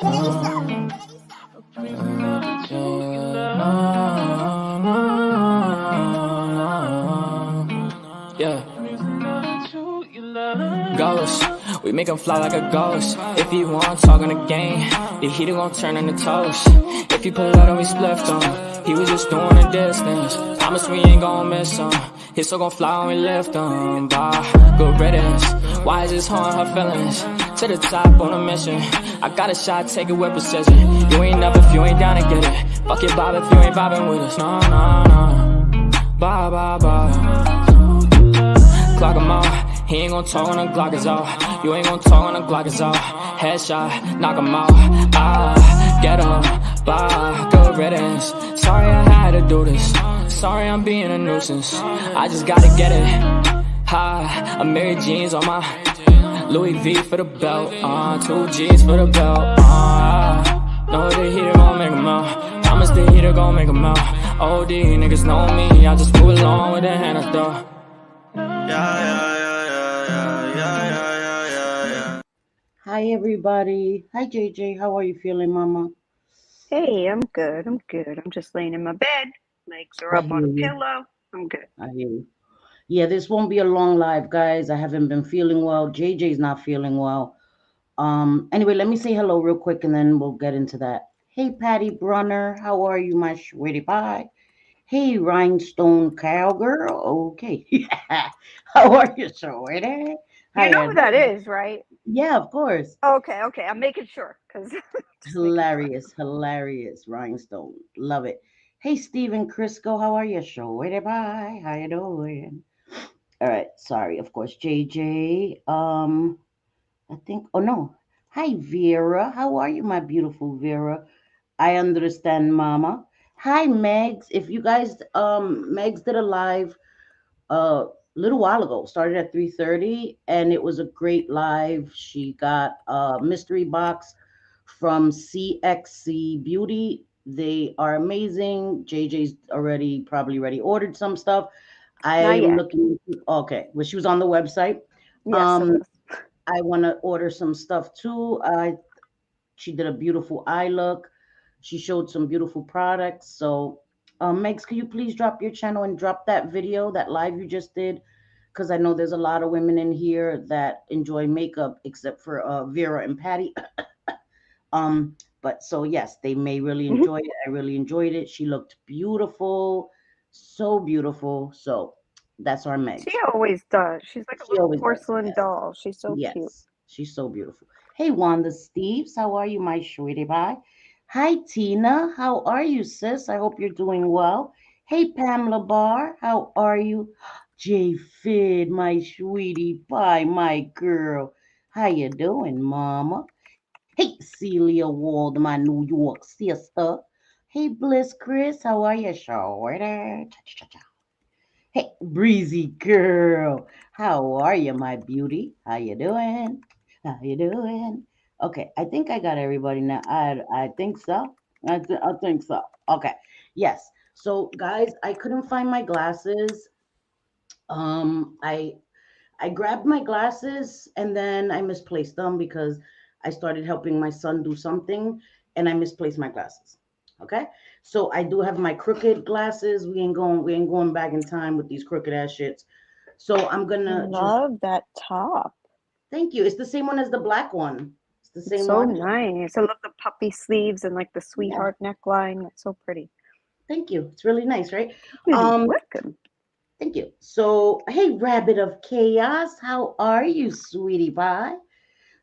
Yeah. Ghost, we make him fly like a ghost. If he want talk on the game, the heater gon' turn into toast. If you pull out and we spliffed him, he was just doing a distance. Promise we ain't gon' miss him. His soul gon' fly when we lift him. Bye, good riddance. Why is this harm her feelings? To the top on a mission. I got a shot, take it with precision. You ain't up if you ain't down to get it. Fuck it, Bob, if you ain't vibing with us. No, no, no. Bye, bye, bye. Clock him out. He ain't gon' talk when the Glock is out. You ain't gon' talk when the Glock is out. Headshot, knock him out. Get him, bye, good riddance. Sorry I had to do this. Sorry I'm being a nuisance. I just gotta get it. I'm Mary Jeans on my Louis V for the belt. 2 G's for the belt. Know the heater gon' make him out. Promise the heater gon' make him out. OD niggas know me. I just move along with the hand I throw. Hi everybody. Hi JJ. How are you feeling, Mama? Hey, I'm good. I'm just laying in my bed. Legs are up on a pillow. I'm good. I hear you. Yeah, this won't be a long live, guys. I haven't been feeling well. JJ's not feeling well. Anyway, let me say hello real quick and then we'll get into that. Hey Patty Brunner, how are you, my sweetie pie? Hey Rhinestone Cowgirl. Okay. How are you, sweetie? You know who that is, right? Yeah, of course. Okay. I'm making sure because Hilarious, Rhinestone. Love it. Hey, Stephen Crisco, how are you? Sweetie pie, how you doing? All right, sorry, of course, JJ. I think. Oh no. Hi, Vera. How are you, my beautiful Vera? I understand, Mama. Hi, Megs. If you guys, Megs did a live a little while ago. Started at 3:30, and it was a great live. She got a mystery box from CXC Beauty. They are amazing. JJ's probably ordered some stuff. I'm looking. Okay, well, she was on the website. yes, I want to order some stuff too. She did a beautiful eye look. She showed some beautiful products. So, Megs, could you please drop your channel and drop that video, that live you just did? Because I know there's a lot of women in here that enjoy makeup, except for Vera and Patty. But so yes, they may really enjoy it. I really enjoyed it. She looked beautiful, so beautiful. So that's our Meg. She always does. She's like a little porcelain doll. She's so cute. She's so beautiful. Hey, Wanda Steves, how are you, my sweetie pie? Hi, Tina. How are you, sis? I hope you're doing well. Hey, Pamela Barr. How are you? J Fid, my sweetie pie, my girl. How you doing, mama? Hey, Celia Wald, my New York sister. Hey, Bliss Chris. How are you, shorty? Hey, Breezy girl. How are you, my beauty? How you doing? How you doing? Okay, I think I got everybody now. I think so. I think so. Okay. Yes. So guys, I couldn't find my glasses. I grabbed my glasses and then I misplaced them because I started helping my son do something and I misplaced my glasses. Okay. So I do have my crooked glasses. We ain't going back in time with these crooked ass shits. So I'm gonna love that top. Thank you. It's the same one as the black one. It's the same so one. Nice. I love the puppy sleeves and like the sweetheart neckline. That's so pretty. Thank you. It's really nice, right? Welcome. Thank you. So, hey, Rabbit of Chaos, how are you, sweetie pie?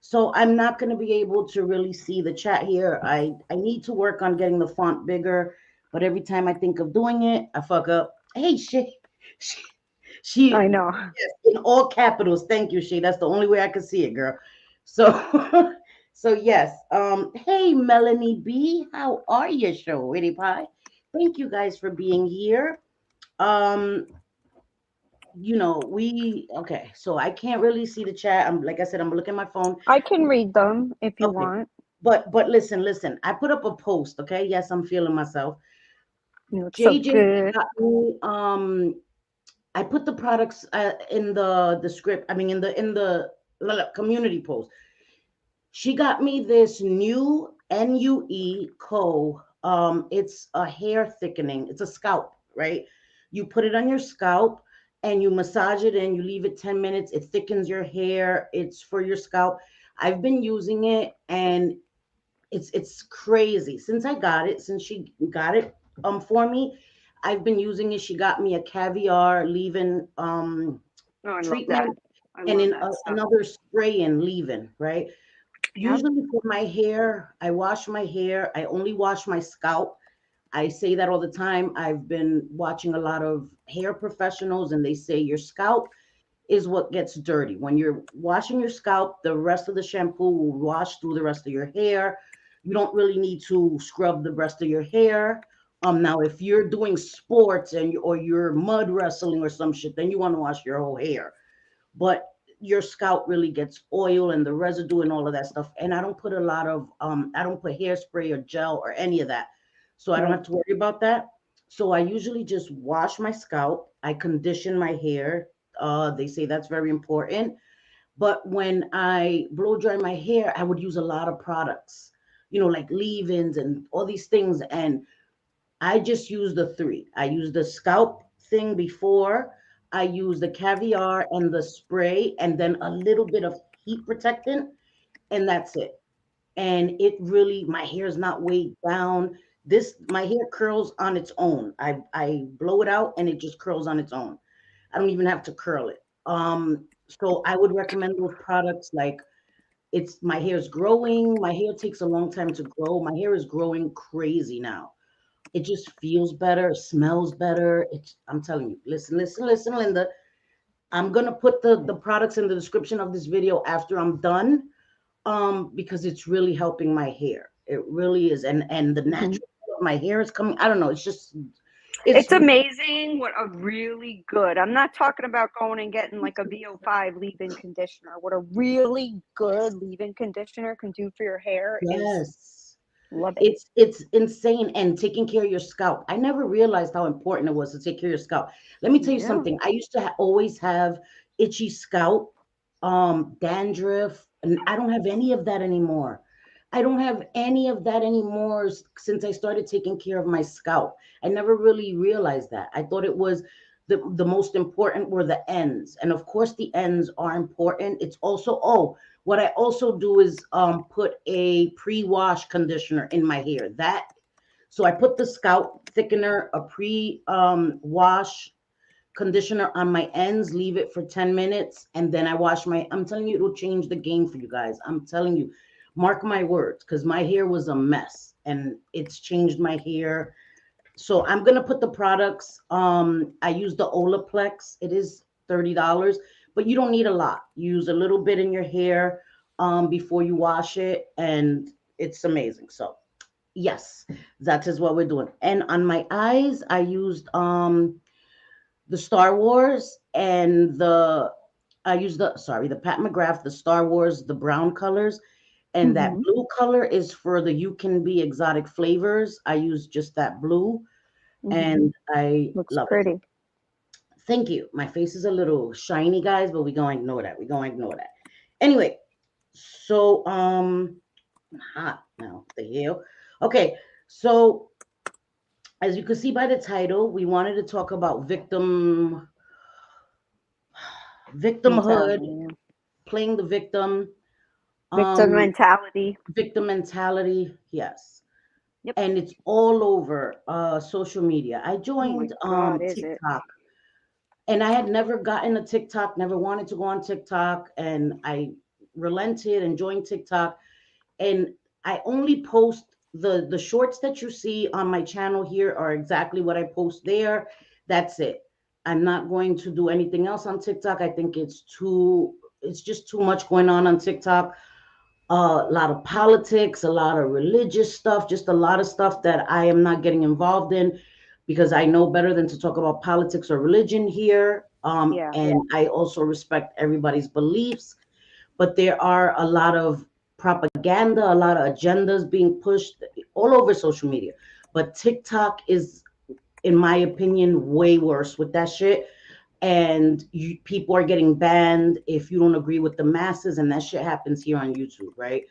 So I'm not going to be able to really see the chat here. I need to work on getting the font bigger, but every time I think of doing it, I fuck up. Hey, she I know. Yes, in all capitals. Thank you, Shay. That's the only way I can see it, girl. So so yes. Hey, Melanie B, how are you, sweetie pie? Thank you guys for being here. Okay, so I can't really see the chat. I'm like I said, I'm looking at my phone. I can read them if you want. But listen. I put up a post. Okay, yes, I'm feeling myself. You look JJ so good. got me, I put the products in the script. I mean, in the community post. She got me this new NUE Co. It's a hair thickening. It's a scalp, right? You put it on your scalp and you massage it and you leave it 10 minutes. It thickens your hair. It's for your scalp. I've been using it and it's crazy. Since I got it, since she got it for me, I've been using it. She got me a caviar leave-in Oh, I love that. treatment I and love in that stuff. another spray in leave-in, right? Yep. Usually for my hair, I wash my hair. I only wash my scalp. I say that all the time. I've been watching a lot of hair professionals and they say your scalp is what gets dirty. When you're washing your scalp, the rest of the shampoo will wash through the rest of your hair. You don't really need to scrub the rest of your hair. Now if you're doing sports and or you're mud wrestling or some shit, then you want to wash your whole hair. But your scalp really gets oil and the residue and all of that stuff. And I don't put a lot of I don't put hairspray or gel or any of that. So I don't Right. have to worry about that. So I usually just wash my scalp. I condition my hair. They say that's very important. But when I blow dry my hair, I would use a lot of products, like leave-ins and all these things. And I just use the three. I use the scalp thing before. I use the caviar and the spray, and then a little bit of heat protectant, and that's it. And it really, my hair is not weighed down. My hair curls on its own. I blow it out, and it just curls on its own. I don't even have to curl it. So I would recommend those products. Like it's my hair is growing. My hair takes a long time to grow. My hair is growing crazy now. It just feels better, smells better. I'm telling you, listen, listen, listen, Linda. I'm gonna put the products in the description of this video after I'm done, because it's really helping my hair. It really is, and the Hmm. natural color of my hair is coming. I don't know. It's It's amazing what a really good, I'm not talking about going and getting like a VO5 leave-in conditioner. What a really good leave-in conditioner can do for your hair is yes. love it. It's insane. And taking care of your scalp. I never realized how important it was to take care of your scalp. Let me tell you Yeah. something. I used to always have itchy scalp, dandruff, and I don't have any of that anymore. I don't have any of that anymore since I started taking care of my scalp. I never really realized that. I thought it was the most important were the ends. And of course the ends are important. It's also, what I also do is put a pre-wash conditioner in my hair. So I put the scalp thickener, a pre wash conditioner on my ends, leave it for 10 minutes, and then I wash I'm telling you, it'll change the game for you guys. I'm telling you, mark my words, because my hair was a mess and it's changed my hair. So I'm gonna put the products. I use the Olaplex. It is $30, but you don't need a lot. You use a little bit in your hair before you wash it, and it's amazing. So yes, that is what we're doing. And on my eyes, I used the Star Wars and I used the Pat McGrath, the Star Wars, the brown colors, and that Hmm. blue color is for the You Can Be exotic flavors. I use just that blue Hmm. and I Looks love it. pretty. Thank you. My face is a little shiny, guys, but we're going to ignore that. We're going to ignore that. Anyway, so I'm hot now. The hell. Okay, so as you can see by the title, we wanted to talk about victimhood, Mentality. playing the victim, Victim um, mentality. victim mentality. Yes, Yep. and it's all over social media. I Oh my joined God, is it? TikTok. And I had never gotten a TikTok, never wanted to go on TikTok, and I relented and joined TikTok. And I only post the shorts that you see on my channel here are exactly what I post there. That's it. I'm not going to do anything else on TikTok. I think it's just too much going on TikTok. A lot of politics, a lot of religious stuff, just a lot of stuff that I am not getting involved in because I know better than to talk about politics or religion here. Yeah. And I also respect everybody's beliefs, but there are a lot of propaganda, a lot of agendas being pushed all over social media. But TikTok is, in my opinion, way worse with that shit. and people are getting banned if you don't agree with the masses, and that shit happens here on YouTube, right?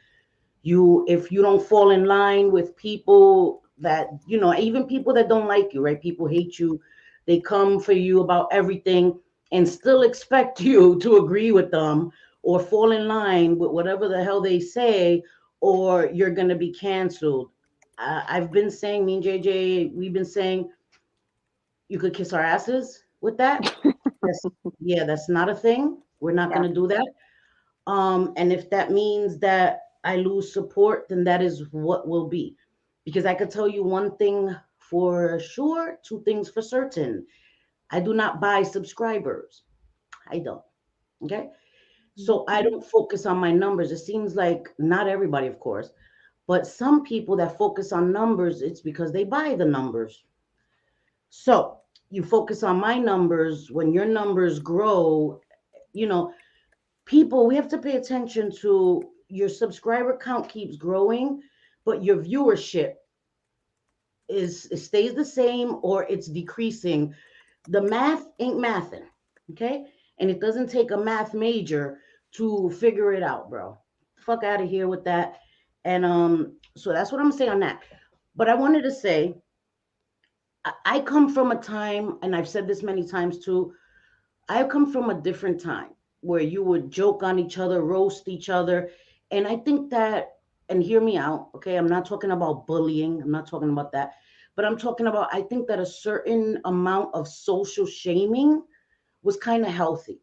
If you don't fall in line with people that, even people that don't like you, right? People hate you. They come for you about everything and still expect you to agree with them or fall in line with whatever the hell they say, or you're going to be canceled. I've been saying, me and JJ, we've been saying you could kiss our asses with that. That's, yeah, that's not a thing. We're not Yeah. going to do that. And if that means that I lose support, then that is what will be. Because I could tell you one thing for sure, two things for certain. I do not buy subscribers. I don't. Okay. So I Mhm. don't focus on my numbers. It seems like not everybody, of course, but some people that focus on numbers, it's because they buy the numbers. So you focus on my numbers. When your numbers grow, you know, people, we have to pay attention to your subscriber count keeps growing, but your viewership it stays the same or it's decreasing. The math ain't mathing, okay? And it doesn't take a math major to figure it out, bro. Fuck out of here with that. And so that's what I'm saying on that. But I wanted to say, I come from a time, and I've said this many times too, I come from a different time where you would joke on each other, roast each other. And I think that, and hear me out, okay? I'm not talking about bullying, I'm not talking about that. But I'm talking about, I think that a certain amount of social shaming was kind of healthy,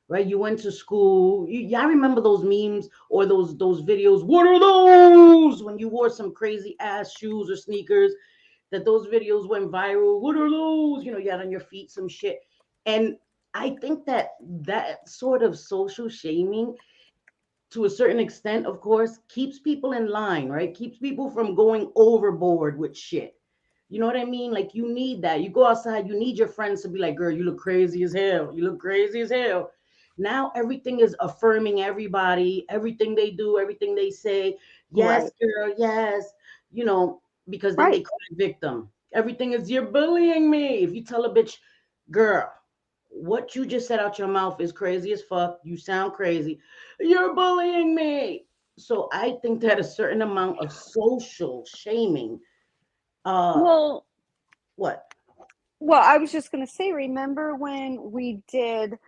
right? You went to school. I remember those memes or those videos. What are those? When you wore some crazy ass shoes or sneakers, that those videos went viral. What are those? You had on your feet some shit. And I think that that sort of social shaming, to a certain extent, of course, keeps people in line, right? Keeps people from going overboard with shit. You know what I mean? Like, you need that. You go outside, you need your friends to be like, girl, you look crazy as hell. You look crazy as hell. Now everything is affirming everybody, everything they do, everything they say. Yes, Right. girl, yes. You know, because then they Right. cry victim. Everything is, you're bullying me. If you tell a bitch, girl, what you just said out your mouth is crazy as fuck. You sound crazy. You're bullying me. So I think that a certain amount of social shaming, uh, Well, what? I was just going to say, remember when we did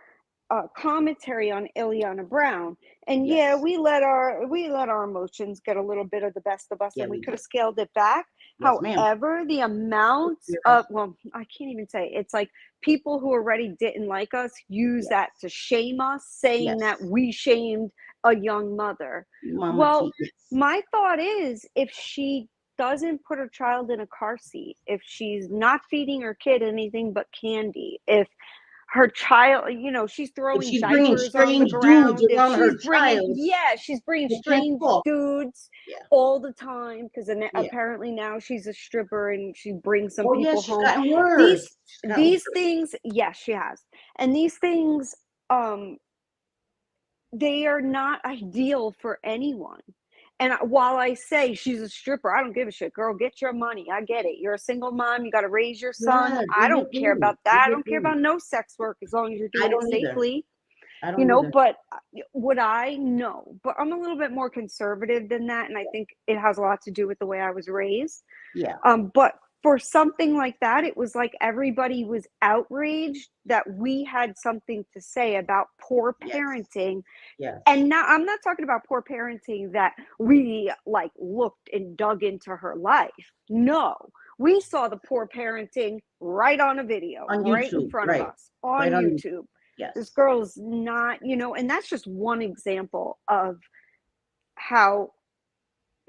commentary on Ileana Brown, and yeah, Yes. we let our emotions get a little bit of the best of us, Yeah, and we we could have did. scaled it back. Yes, ma'am. However, the amount Yeah. of, well, I can't even say, it's like people who already didn't like us use that Yes. to shame us, saying that Yes. we shamed a young mother. Mama Well, T. Yes. my thought is, if she doesn't put her child in a car seat, if she's not feeding her kid anything but candy, if her child, she's If throwing she's bringing diapers on the strange dudes ground, if around she's her bringing, child, yeah, she's bringing they can't strange talk. dudes Yeah. all the time, because Yeah. apparently now she's a stripper and she brings some Oh, yeah, people she's home. gotten worse. these She's gotten these worse. things, yes, she has. And these things, um they are not ideal for anyone. And while I say she's a stripper, I don't give a shit. Girl, get your money. I get it. You're a single mom. You got to raise your son. Yeah, do I your don't care thing. about Do that. I your don't care thing. about no sex work as long as you're I doing it don't either. safely. I don't either. But would I? No. But I'm a little bit more conservative than that. And I think it has a lot to do with the way I was raised. Yeah. But for something like that, it was like everybody was outraged that we had something to say about poor Yes. parenting. Yes. And now I'm not talking about poor parenting that we like looked and dug into her life. No, we saw the poor parenting right on a video, On right in YouTube. front of Right. us on Right on YouTube. YouTube. This Yes. girl's not, and that's just one example of how,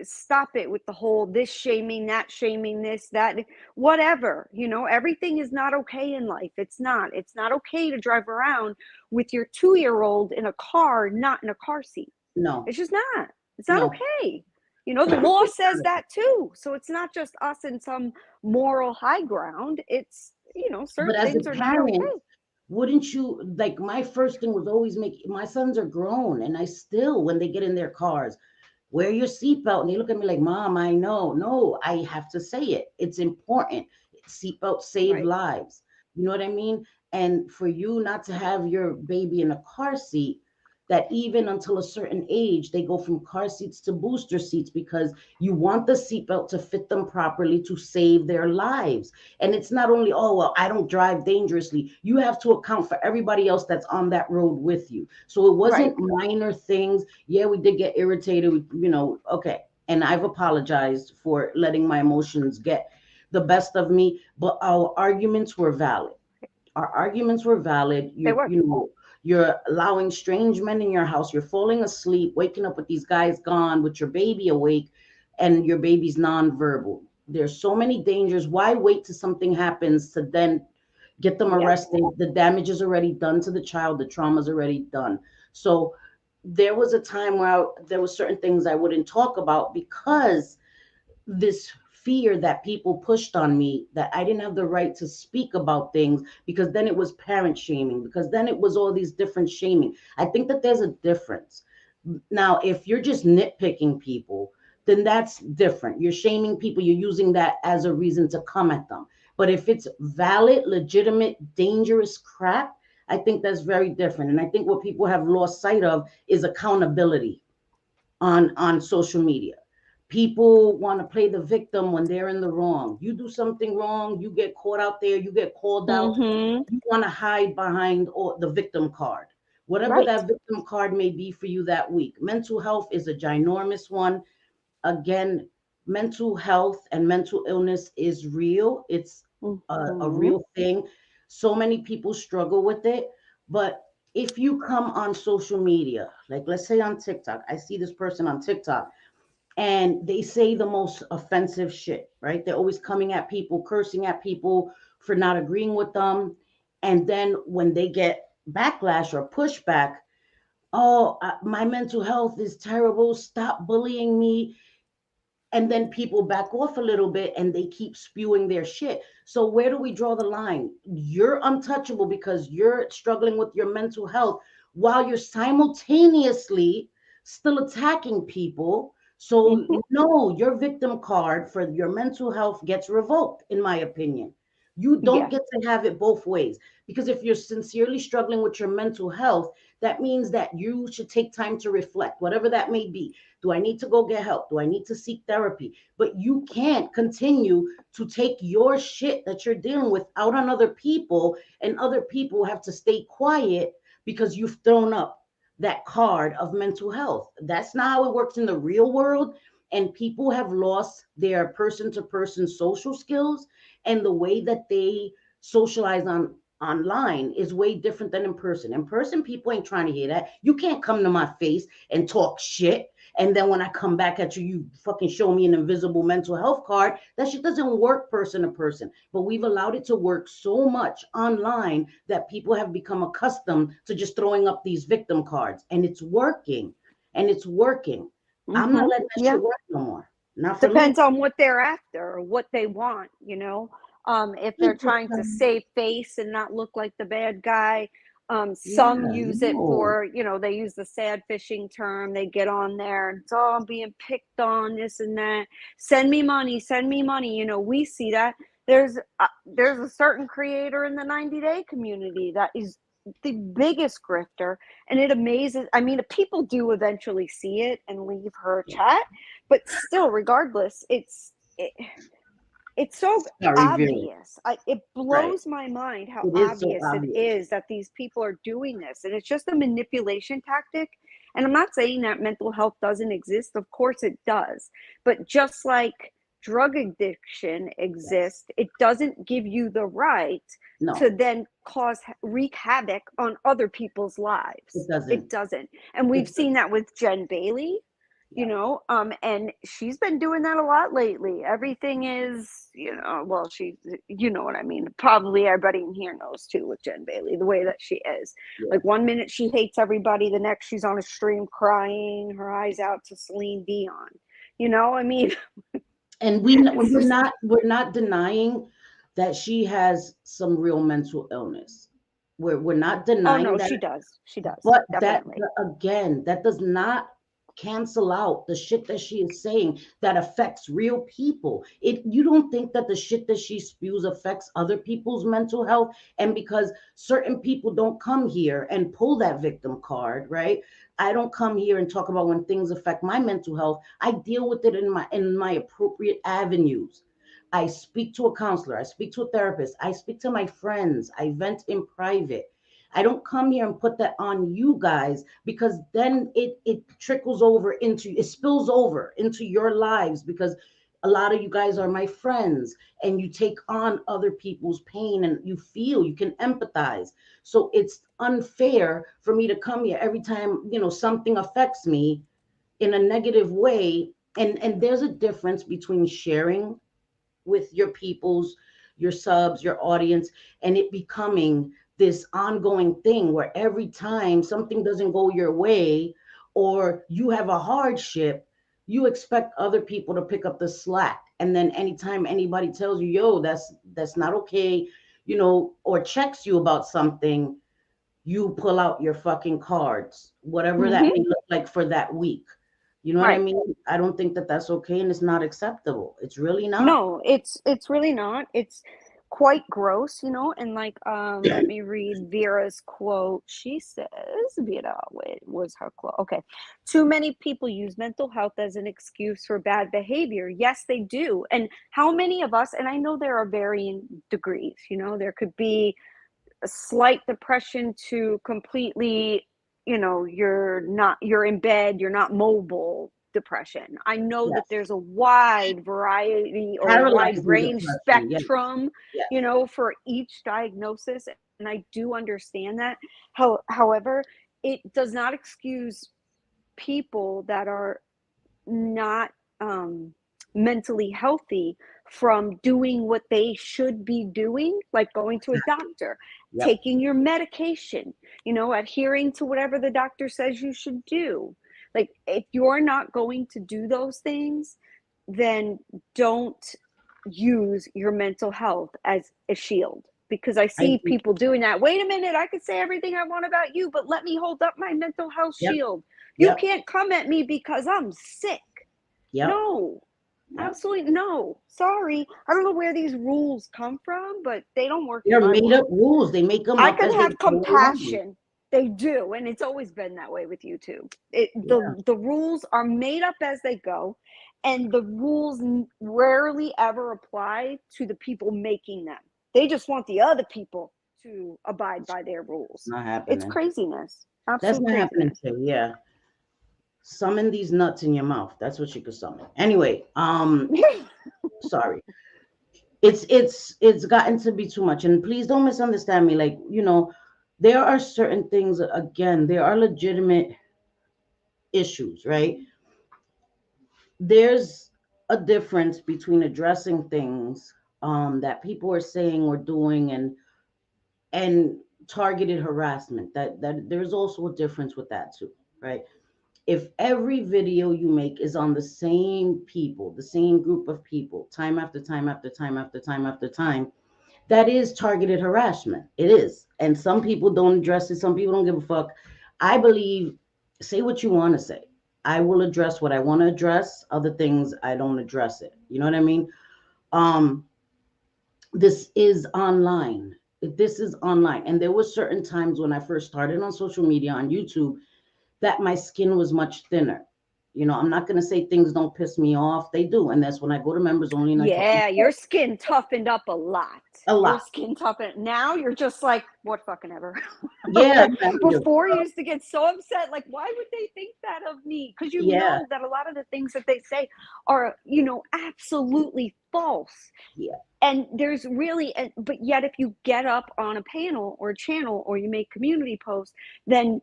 stop it with the whole this shaming, that shaming, this, that, whatever. Everything is not okay in life. It's not okay to drive around with your 2-year-old in a car, not in a car seat. No. It's just not. It's not No. okay. The law It's says not. that too. So it's not just us in some moral high ground. It's, But certain as a things are not parent, okay. wouldn't you like, my first thing was always make, my sons are grown and I still, when they get in their cars, wear your seatbelt, and they look at me like, Mom, I know. No, I have to say it. It's important. Seatbelts save Right. lives. You know what I mean? And for you not to have your baby in a car seat, that even until a certain age, they go from car seats to booster seats because you want the seatbelt to fit them properly to save their lives. And it's not only, oh, well, I don't drive dangerously. You have to account for everybody else that's on that road with you. So it Right. wasn't minor things. Yeah, we did get irritated, okay. And I've apologized for letting my emotions get the best of me, but our arguments were valid. Our arguments were valid. They were. You're allowing strange men in your house. You're falling asleep, waking up with these guys gone, with your baby awake, and your baby's nonverbal. There's so many dangers. Why wait till something happens to then get them Yep. arrested? The damage is already done to the child. The trauma's already done. So there was a time where there were certain things I wouldn't talk about because this fear that people pushed on me, that I didn't have the right to speak about things, because then it was parent shaming, because then it was all these different shaming. I think that there's a difference. Now, if you're just nitpicking people, then that's different. You're shaming people, you're using that as a reason to come at them. But if it's valid, legitimate, dangerous crap, I think that's very different. And I think what people have lost sight of is accountability on social media. People want to play the victim when they're in the wrong. You do something wrong, you get caught out there, you get called out. Mm-hmm. You want to hide behind the victim card, whatever Right. that victim card may be for you that week. Mental health is a ginormous one. Again, mental health and mental illness is real. It's a Mm-hmm. real thing. So many people struggle with it. But if you come on social media, like let's say on TikTok, I see this person on TikTok and they say the most offensive shit, right? They're always coming at people, cursing at people for not agreeing with them. And then when they get backlash or pushback, oh, my mental health is terrible. Stop bullying me. And then people back off a little bit and they keep spewing their shit. So where do we draw the line? You're untouchable because you're struggling with your mental health while you're simultaneously still attacking people. So Mm-hmm. no, your victim card for your mental health gets revoked, in my opinion. You don't Yeah. get to have it both ways, because if you're sincerely struggling with your mental health, that means that you should take time to reflect, whatever that may be. Do I need to go get help? Do I need to seek therapy? But you can't continue to take your shit that you're dealing with out on other people, and other people have to stay quiet because you've thrown up that card of mental health. That's not how it works in the real world. And people have lost their person to person social skills, and the way that they socialize online is way different than in person. In person, people ain't trying to hear that. You can't come to my face and talk shit, and then when I come back at you, you fucking show me an invisible mental health card. That shit doesn't work person to person. But we've allowed it to work so much online that people have become accustomed to just throwing up these victim cards, and it's working. And it's working. I'm not Mm-hmm. letting that Yeah. shit work no more. Not for me. Depends on what they're after or what they want, if they're It trying to depends. save face and not look like the bad guy. Yeah, Some use it no. for, they use the sad fishing term. They get on there and it's all being picked on, this and that. Send me money, send me money. We see that. There's a certain creator in the 90-day community that is the biggest grifter, and it amazes. I mean, people do eventually see it and leave her chat, but still, regardless, it's so Sorry, very. obvious. It Right. blows my mind how It is so obvious it obvious. is that these people are doing this, and it's just a manipulation tactic. And I'm not saying that mental health doesn't exist. Of course it does. But just like drug addiction Yes. exists, it doesn't give you the right to No, then wreak havoc on other people's it lives. It doesn't. doesn't. And we've It seen doesn't. that with Jen Bailey, Yeah. and she's been doing that a lot lately. Everything is, well, you know what I mean. Probably everybody in here knows too with Jen Bailey, the way that she is. Yeah. Like, one minute she hates everybody, the next she's on a stream crying her eyes out to Celine Dion. I mean, And it's just, we're not denying that she has some real mental illness. We're not oh denying no, that, she does. She does. but Definitely. again, that does not cancel out the shit that she is saying that affects real people. You don't think that the shit that she spews affects other people's mental health? And because certain people don't come here and pull that victim card, right? I don't come here and talk about when things affect my mental health. I deal with it in my appropriate avenues. I speak to a counselor, I speak to a therapist, I speak to my friends, I vent in private. I don't come here and put that on you guys, because then it trickles over into, it spills over into your lives, because a lot of you guys are my friends and you take on other people's pain and you can empathize. So it's unfair for me to come here every time, something affects me in a negative way. And there's a difference between sharing with your subs, your audience, and it becoming this ongoing thing where every time something doesn't go your way or you have a hardship, you expect other people to pick up the slack. And then anytime anybody tells you, yo, that's not okay, or checks you about something, you pull out your fucking cards, whatever that may look like for that week. You know what I Right. mean? I don't think that that's okay, and it's not acceptable. It's really not. No, it's really not. It's quite gross, you know, and like let me read Vera's quote. She says, Vera, wait, was her quote? Okay. Too many people use mental health as an excuse for bad behavior. Yes, they do. And how many of us, and I know there are varying degrees, you know, there could be a slight depression to completely, you know, you're in bed, you're not mobile depression. I know that Yes. there's a wide variety or a wide Paralyzing range depression. Yes. spectrum, Yes. you know, for each diagnosis. And I do understand that. However, it does not excuse people that are not mentally healthy from doing what they should be doing, like going to a doctor, Yep. taking your medication, you know, adhering to whatever the doctor says you should do. Like, if you're not going to do those things, then don't use your mental health as a shield. Because I I see agree. people doing that. Wait a minute, I could say everything I want about you, but let me hold up my mental health Yep. shield. You Yep. can't come at me because I'm sick. Yep. No, Yep. absolutely no. Sorry. I don't know where these rules come from, but they don't work in They're my made up world. rules. They make them I up can as they have go along. compassion. They do, and it's always been that way with YouTube. Yeah. The rules are made up as they go, and the rules rarely ever apply to the people making them. They just want the other people to abide by their rules. Not It's happening. craziness. That's Absolute not happening craziness. too. Yeah. Summon these nuts in your mouth. That's what you could summon. Anyway, sorry. It's gotten to be too much. And please don't misunderstand me. Like, there are certain things, again, there are legitimate issues, right? There's a difference between addressing things that people are saying or doing, and targeted harassment. That there's also a difference with that too, right? If every video you make is on the same people, the same group of people, time after time after time after time after time, that is targeted harassment. It is. And some people don't address it. Some people don't give a fuck. I believe, say what you want to say. I will address what I want to address. Other things, I don't address it. You know what I mean? Um, this is online. This is online. And there were certain times when I first started on social media, on YouTube, that my skin was much thinner. I'm not going to say things don't piss me off. They do. And that's when I go to members only and I talk Yeah, your skin toughened up a lot. a Your lot. skin toughened. Now you're just like, what fucking ever. Yeah. Before you used to get so upset, like, why would they think that of me? Because you Yeah. know that a lot of the things that they say are, you know, absolutely false. Yeah. And there's really, but yet if you get up on a panel or a channel or you make community posts, then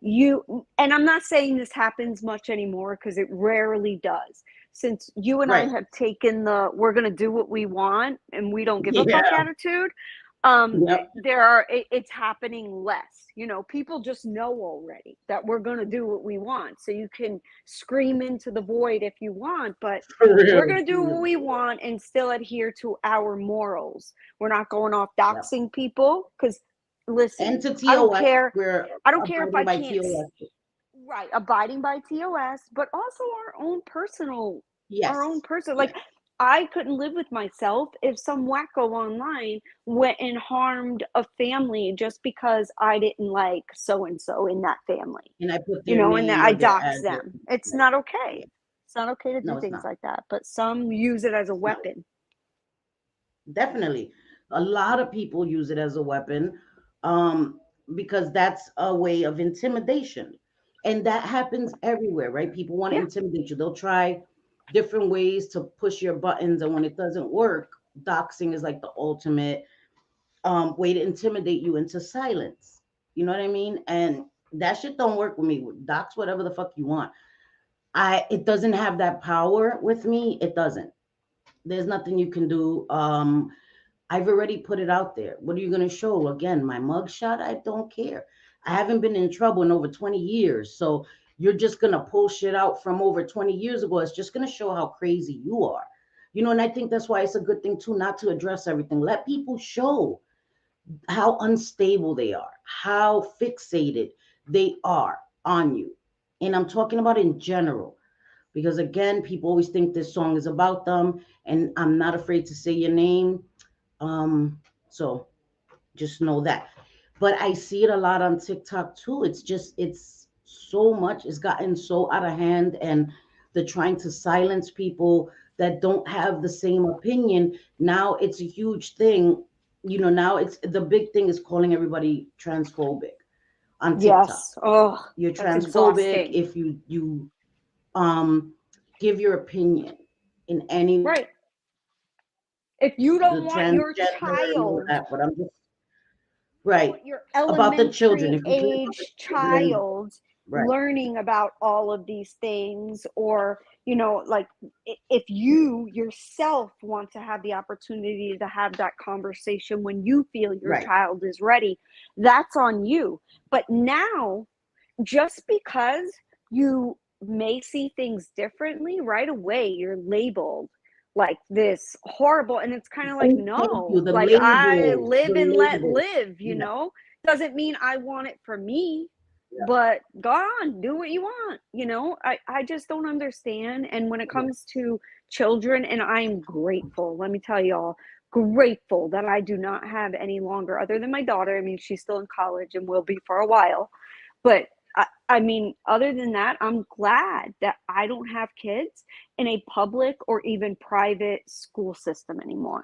and I'm not saying this happens much anymore because it rarely does. Since you and I Right. have taken we're going to do what we want and we don't give a Yeah. fuck attitude, Yep. it's happening less. You know, people just know already that we're going to do what we want. So you can scream into the void if you want, but For real. we're going to do what we want and still adhere to our morals. We're not going off Yep. doxing people because listen, And to I don't TOS, care. we're I don't care if abiding I by can't. TOS. right, abiding by TOS, but also our own Yes, person. Like, yes. I couldn't live with myself if some wacko online went and harmed a family just because I didn't like so and so in that family, And I put you their know, and name I or their dox address. them. It's Right. not okay. Yeah. It's not okay to do No, it's things not. like that, but some use it as a No, weapon. definitely. A lot of people use it as a weapon, um, because that's a way of intimidation. And that happens everywhere, right? People want to Yeah. intimidate you. They'll try different ways to push your buttons. And when it doesn't work, doxing is like the ultimate way to intimidate you into silence. You know what I mean? And that shit don't work with me. Dox whatever the fuck you want. It doesn't have that power with me. It doesn't. There's nothing you can do. I've already put it out there. What are you going to show? Again, my mugshot? I don't care. I haven't been in trouble in over 20 years. So you're just going to pull shit out from over 20 years ago. It's just going to show how crazy you are. You know, and I think that's why it's a good thing too, not to address everything. Let people show how unstable they are, how fixated they are on you. And I'm talking about in general, because again, people always think this song is about them, and I'm not afraid to say your name. So just know that. But I see it a lot on TikTok too. It's so much, it's gotten so out of hand, and they're trying to silence people that don't have the same opinion. Now it's a huge thing. You know, now it's the big thing is calling everybody transphobic on TikTok. Yes. Oh, You're that's transphobic exhausting. if you um give your opinion in any Right. If you the don't want your transgender and all child, that. But I'm just you don't right want your about the children. elementary If you care about the age children, child right, learning about all of these things, or, you know, like, if you yourself want to have the opportunity to have that conversation when you feel your right, child is ready, that's on you. But now, just because you may see things differently, right away you're labeled like this horrible, and it's kind of like, thank you. no, The like, I labels, live the and let labels. live, you Yeah, know. Doesn't mean I want it for me, yeah, but go on, do what you want, you know. I just don't understand. And when it yeah. comes to children, and I'm grateful, let me tell y'all, grateful that I do not have any longer, other than my daughter. I mean, she's still in college and will be for a while, but I mean, other than that, I'm glad that I don't have kids in a public or even private school system anymore,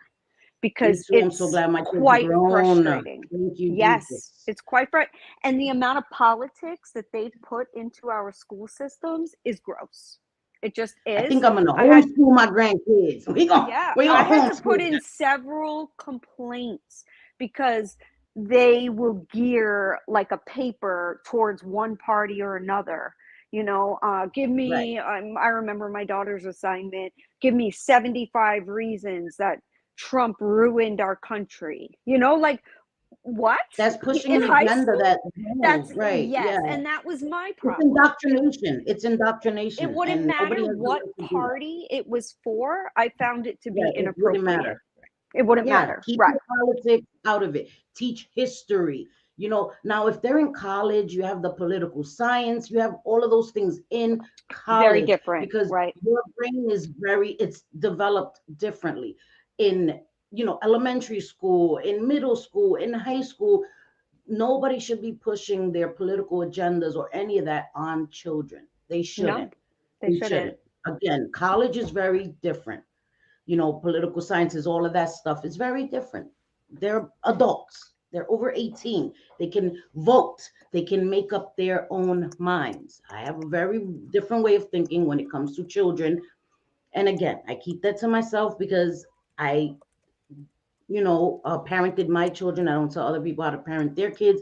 Me because too. I'm so it's glad my kids quite grown. frustrating. Thank you, Yes, Jesus. it's quite and the amount of politics that they've put into our school systems is gross. It just I is. think I'm gonna I had homeschool my grandkids. Yeah, We I gonna had to put homeschool in several complaints because they will gear like a paper towards one party or another. You know, give them. Right. me, I remember my daughter's assignment, give me 75 reasons that Trump ruined our country. You know, like, what? That's pushing In an high agenda school? that no, That's, right, yeah. yes. And that was my It's problem. indoctrination. It's It indoctrination, wouldn't and nobody matter has the what right to do that. party it was for, I found it to be Yeah, it wouldn't inappropriate. matter. It wouldn't Yeah, matter. keep Right. your politics out of it. Teach history. You know, now if they're in college, you have the political science, you have all of those things in Very college different. because Right. your brain is it's developed differently in, elementary school, in middle school, in high school. Nobody should be pushing their political agendas or any of that on children. They No, shouldn't. they They shouldn't. shouldn't. Again, college is very different. Political sciences, all of that stuff is very different. They're adults. They're over 18. They can vote. They can make up their own minds. I have a very different way of thinking when it comes to children. And again, I keep that to myself because I, parented my children. I don't tell other people how to parent their kids,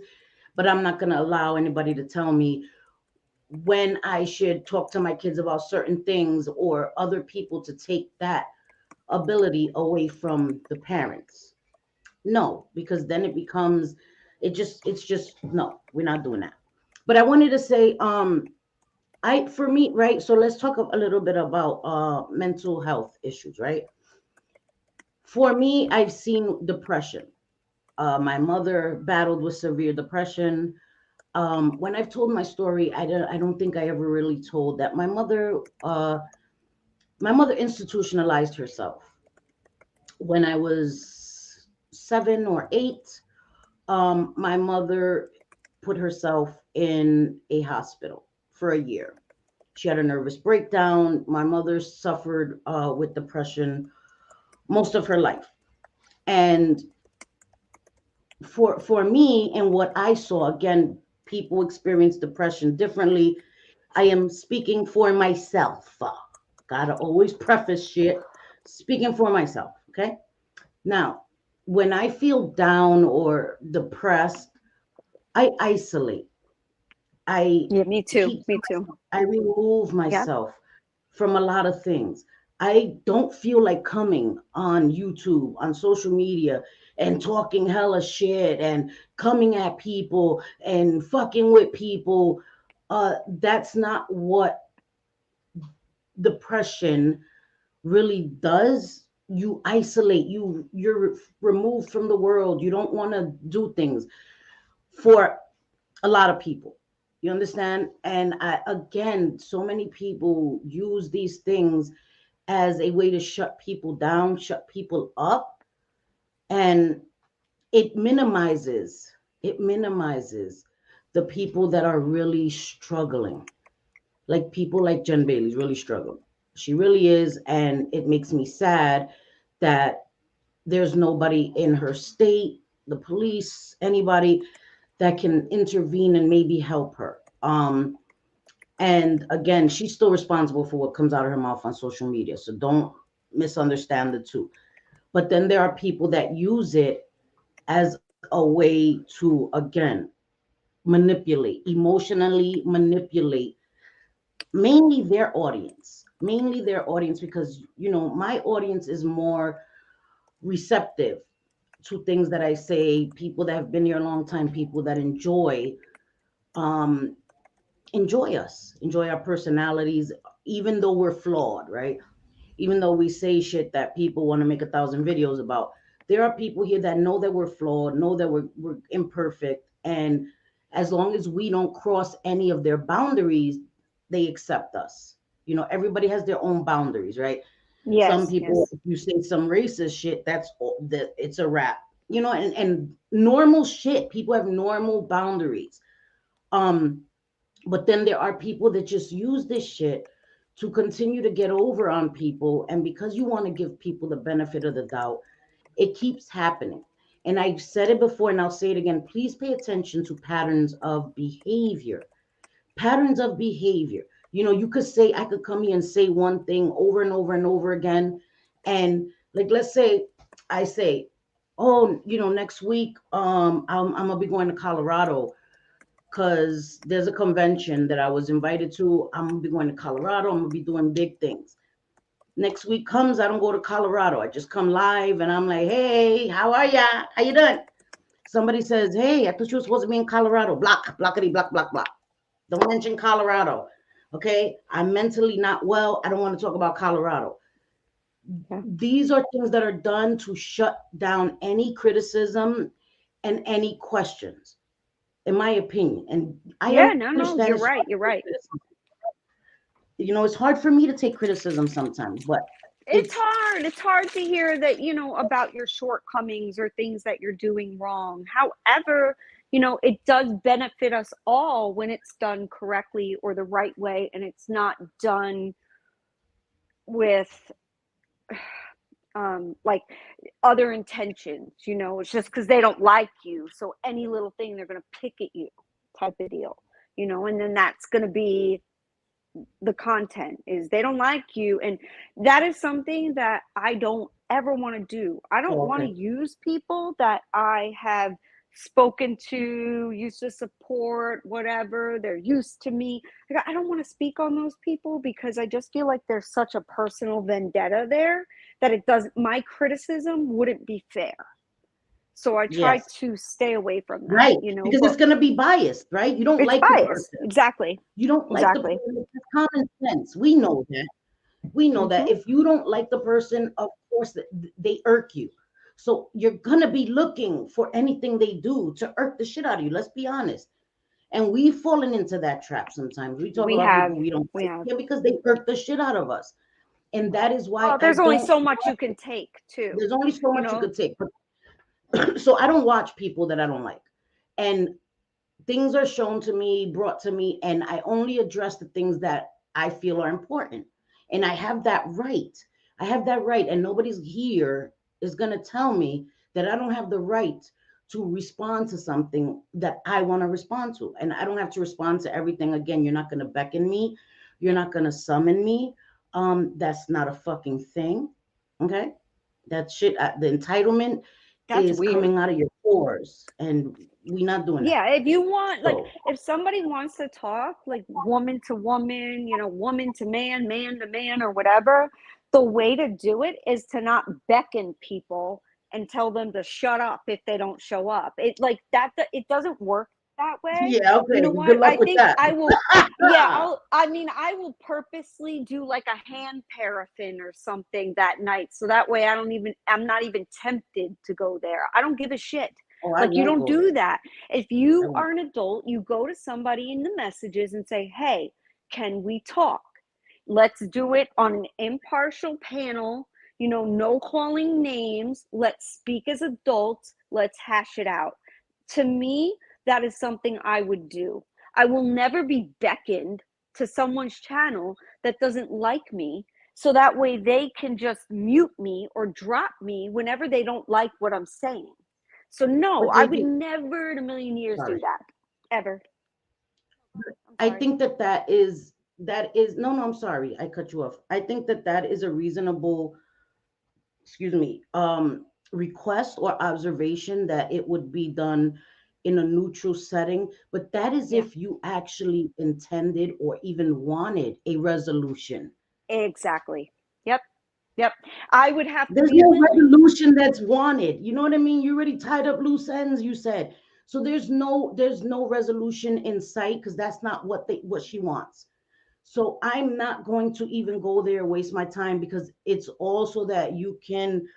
but I'm not going to allow anybody to tell me when I should talk to my kids about certain things or other people to take that ability away from the parents. No, because then it becomes it's just no, we're not doing that. But I wanted to say, I for me, right? So let's talk a little bit about mental health issues, right? For me, I've seen depression. My mother battled with severe depression. When I've told my story, I don't think I ever really told that my mother institutionalized herself when I was 7 or 8. My mother put herself in a hospital for a year. She had a nervous breakdown. My mother suffered with depression most of her life, and for me and what I saw, again, people experience depression differently. I am speaking for myself. Gotta always preface shit. Speaking for myself. Okay. Now, when I feel down or depressed, I isolate. I Yeah, me too. keep to Me too. myself. I remove Yeah. myself from a lot of things. I don't feel like coming on YouTube, on social media, and talking hella shit and coming at people and fucking with people. That's not what depression really does. You isolate. You're removed from the world. You don't want to do things for a lot of people. You understand? And again, so many people use these things as a way to shut people down, shut people up, and it minimizes the people that are really struggling. Like people like Jen Bailey's really struggling. She really is, and it makes me sad that there's nobody in her state, the police, anybody that can intervene and maybe help her. And again, she's still responsible for what comes out of her mouth on social media. So don't misunderstand the two. But then there are people that use it as a way to, again, manipulate, emotionally manipulate mainly their audience, because, my audience is more receptive to things that I say, people that have been here a long time, people that um, enjoy our personalities, even though we're flawed, right? Even though we say shit that people want to make 1,000 videos about, there are people here that know that we're flawed, know that we're imperfect, and as long as we don't cross any of their boundaries, they accept us. Everybody has their own boundaries, right? Some Yes. people, Yes. if you say some racist shit, it's a wrap. And normal shit. People have normal boundaries. Um, but then there are people that just use this shit to continue to get over on people. And because you want to give people the benefit of the doubt, it keeps happening. And I've said it before and I'll say it again. Please pay attention to patterns of behavior. Patterns of behavior. I could come here and say one thing over and over and over again. And like, let's say I say, oh, next week, I'm gonna be going to Colorado because there's a convention that I was invited to. I'm gonna be going to Colorado. I'm gonna be doing big things. Next week comes, I don't go to Colorado. I just come live and I'm like, hey, how are ya? How you doing? Somebody says, hey, I thought you were supposed to be in Colorado. Block, blockity, block, block, block. Don't mention Colorado. Okay. I'm mentally not well. I don't want to talk about Colorado. Yeah. These are things that are done to shut down any criticism and any questions, in my opinion. And I Yeah. No. No. understand You're it's right. hard You're to take right. criticism. It's hard for me to take criticism sometimes, but It's it's hard. It's hard to hear that, about your shortcomings or things that you're doing wrong. However, it does benefit us all when it's done correctly or the right way, and it's not done with like other intentions. It's just because they don't like you. So any little thing they're going to pick at you, type of deal, and then that's going to be the content, is they don't like you. And that is something that I don't ever want to do. I don't want to okay. use people that I have spoken to, used to support, whatever, they're used to me. Like, I don't want to speak on those people because I just feel like there's such a personal vendetta there that it does my criticism wouldn't be fair. So I try Yes. to stay away from that, Right. Because but it's going to be biased, right? You don't it's like the biased. person. Exactly. You don't like the Exactly. person. It's common sense. We know that. We know that Hmm. if you don't like the person, of course, they irk you. So you're going to be looking for anything they do to irk the shit out of you. Let's be honest. And we've fallen into that trap sometimes. We talk We about have. people we don't We like, have. yeah, because they irk the shit out of us. And that is why Well, I there's only don't so much watch. you can take too. There's only so You much you know. could take. But so I don't watch people that I don't like. And things are shown to me, brought to me, and I only address the things that I feel are important. And I have that right. I have that right. And nobody's here is going to tell me that I don't have the right to respond to something that I want to respond to. And I don't have to respond to everything. Again, you're not going to beckon me. You're not going to summon me. That's not a fucking thing. Okay. That shit, the entitlement That's is weird. coming out of your pores. And we're not doing that. Yeah, if you want, like, So, if somebody wants to talk, like, woman to woman, woman to man or whatever, the way to do it is to not beckon people and tell them to shut up if they don't show up. It like that, it doesn't work that way. yeah, You okay. know Good what? I luck with think that. I will, yeah, I will purposely do like a hand paraffin or something that night. So that way I'm not even tempted to go there. I don't give a shit. Oh, I Like, you won't don't go do there. that. If I you won't. are an adult, you go to somebody in the messages and say, hey, can we talk? Let's do it on an impartial panel, no calling names. Let's speak as adults. Let's hash it out. To me, that is something I would do. I will never be beckoned to someone's channel that doesn't like me. So that way they can just mute me or drop me whenever they don't like what I'm saying. So no, But I would JJ, never in a million years do sorry. that. Ever. I'm I sorry. think that is no, no, I'm sorry. I cut you off. I think that is a reasonable, excuse me, request or observation that it would be done in a neutral setting, but that is Yeah, if you actually intended or even wanted a resolution. exactly. Yep. Yep. I would have to There's be no willing. resolution that's wanted. You know what I mean? You already tied up loose ends, you said. So there's no resolution in sight because that's not what she wants. So I'm not going to even go there, waste my time because it's also that you can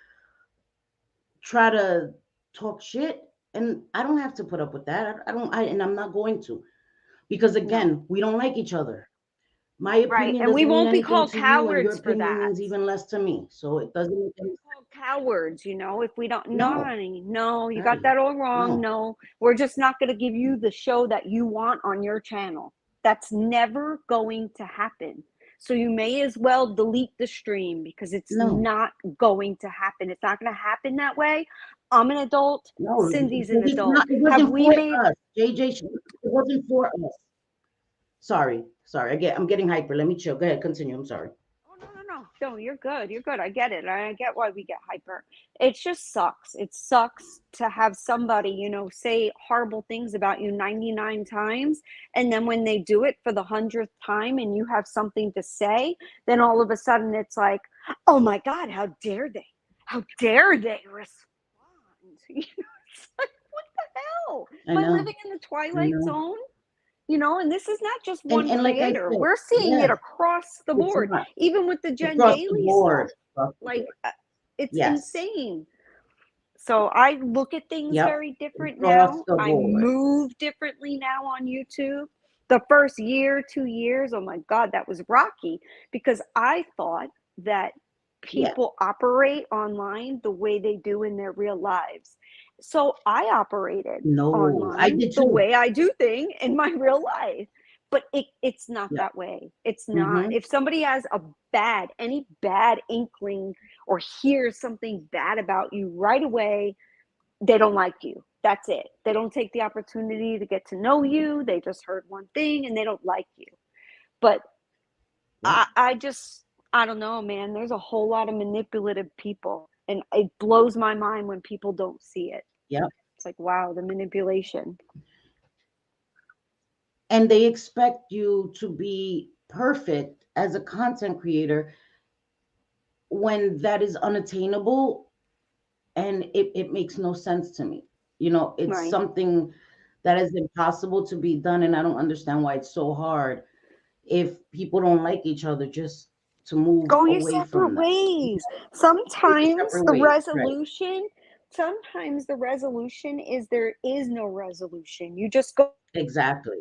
try to talk shit. And I don't have to put up with that. And I'm not going to because No. again, we don't like each other. My Right. opinion And we doesn't mean won't be anything called to you, and your cowards for opinion that. means even less to me. So it doesn't make any Called cowards, if we don't. No, no, honey, no, you got right. that all wrong. No. No, we're just not going to give you the show that you want on your channel. That's never going to happen. So you may as well delete the stream because it's No. not going to happen. It's not going to happen that way. I'm an adult. No, Cindy's an because it's adult. not. It Have wasn't we for made us, JJ. It wasn't for us. Sorry, sorry. I'm getting hyper. Let me chill. Go ahead. Continue. I'm sorry. Oh, no, no, no. No, you're good. You're good. I get it. I get why we get hyper. It just sucks. It sucks to have somebody, say horrible things about you 99 times. And then when they do it for the 100th time and you have something to say, then all of a sudden it's like, oh my God, how dare they? How dare they respond? It's like, what the hell? I Am I know. living in the I Twilight know. Zone? And this is not just And one and like I creator. said, We're seeing yeah, it across the it's board, not even with the Jen across the Daly stuff. board. Across the Like, board. it's Yes. insane. So I look at things Yep. very different Across now. the I board. move differently now on YouTube. The first year, 2 years, oh my God, that was rocky because I thought that Yeah. people operate online the way they do in their real lives. So I operated No, I online did the too. way I do thing in my real life. But it's not Yeah. that way. It's not. Mm-hmm. If somebody has any bad inkling or hears something bad about you right away, they don't like you. That's it. They don't take the opportunity to get to know you. They just heard one thing and they don't like you. But Yep. I don't know, man. There's a whole lot of manipulative people. And it blows my mind when people don't see it. Yep. It's like, wow, the manipulation. And they expect you to be perfect as a content creator when that is unattainable, and it makes no sense to me. It's Right. something that is impossible to be done, and I don't understand why it's so hard if people don't like each other just to move Go your away separate from them. ways. Go your separate ways. Right. Sometimes the resolution is there is no resolution. You just go Exactly.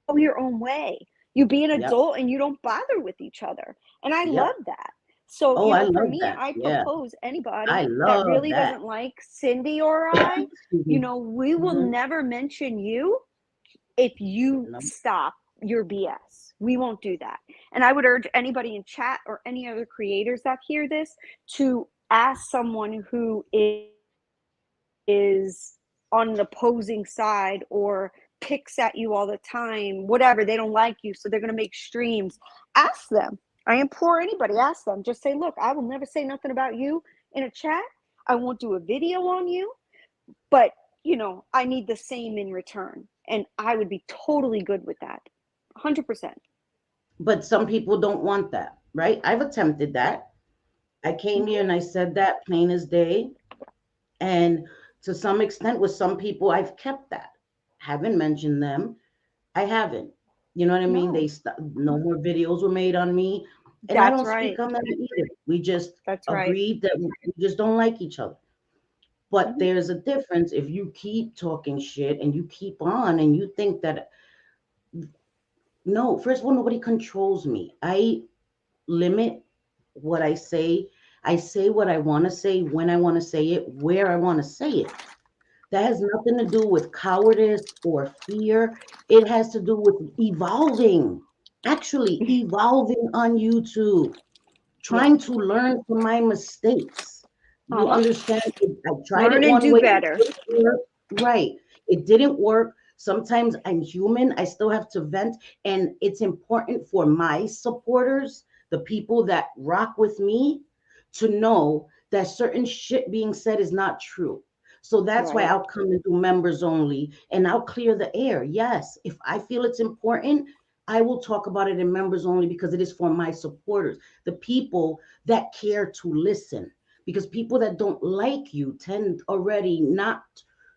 Go your own way. You be an Yep. adult and you don't bother with each other. And I love Yep. that. So, Oh, you I know, for love me, that. I Yeah. propose I anybody that love really that. doesn't like Cindy or I, Excuse you me. know, we will Hmm. never mention you if you No. stop your BS. We won't do that. And I would urge anybody in chat or any other creators that hear this to ask someone who is on an opposing side or picks at you all the time, whatever, they don't like you, so they're going to make streams. Ask them. I implore anybody, ask them. Just say, look, I will never say nothing about you in a chat. I won't do a video on you, but you know, I need the same in return. And I would be totally good with that. 100%. But some people don't want that, right? I've attempted that. I came here and I said that plain as day. And to some extent, with some people, I've kept that. Haven't mentioned them. I haven't. You know what I mean? No, No more videos were made on me, and I that's don't speak right. on them either. We just That's right. agreed that we just don't like each other. But Mhm. there's a difference if you keep talking shit and you keep on and you think that no, first of all, nobody controls me. I limit what I say. I say what I want to say when I want to say it, where I want to say it. That has nothing to do with cowardice or fear. It has to do with evolving, actually evolving on YouTube, Yeah. trying to learn from my mistakes. You Uh-huh. understand? I tried it Learn and one do way, it better. didn't work. Right. It didn't work. Sometimes I'm human. I still have to vent. And it's important for my supporters, the people that rock with me, to know that certain shit being said is not true. So that's why Right. I'll come and do members only and I'll clear the air. Yes, if I feel it's important, I will talk about it in members only because it is for my supporters, the people that care to listen. Because people that don't like you tend already not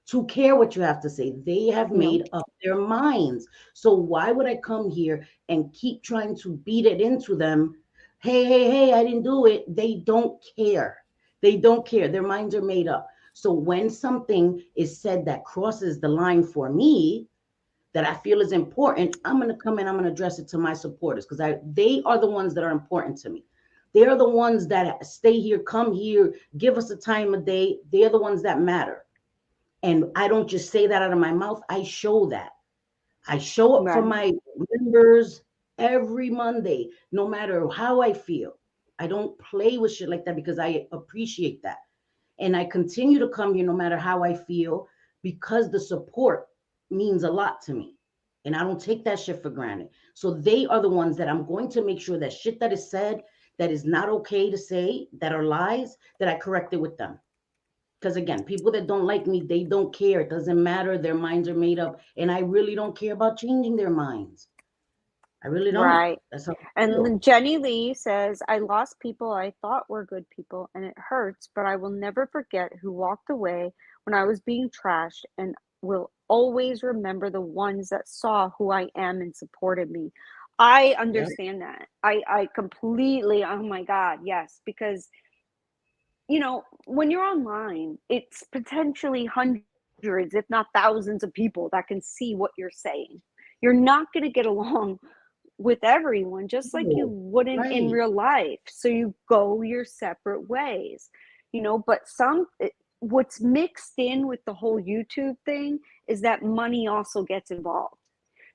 to care what you have to say. They have No. made up their minds. So why would I come here and keep trying to beat it into them? Hey, hey, hey, I didn't do it. They don't care. They don't care. Their minds are made up. So when something is said that crosses the line for me, that I feel is important, I'm going to come in, I'm going to address it to my supporters because they are the ones that are important to me. They are the ones that stay here, come here, give us a time of day. They're the ones that matter. And I don't just say that out of my mouth. I show that. I show up for Right. my members every Monday, no matter how I feel. I don't play with shit like that because I appreciate that. And I continue to come here no matter how I feel because the support means a lot to me. And I don't take that shit for granted. So they are the ones that I'm going to make sure that shit that is said that is not okay to say, that are lies, that I correct it with them. Because again, people that don't like me, they don't care. It doesn't matter. Their minds are made up. And I really don't care about changing their minds. I really don't. Right. That's how I feel. And Jenny Lee says, I lost people I thought were good people, and it hurts, but I will never forget who walked away when I was being trashed, and will always remember the ones that saw who I am and supported me. I Yep. understand that. I completely, oh my God, yes, because, you know, when you're online, it's potentially hundreds, if not thousands of people that can see what you're saying. You're not going to get along with everyone, just like you No. wouldn't in Right. real life. So you go your separate ways, you know. But what's mixed in with the whole YouTube thing is that money also gets involved.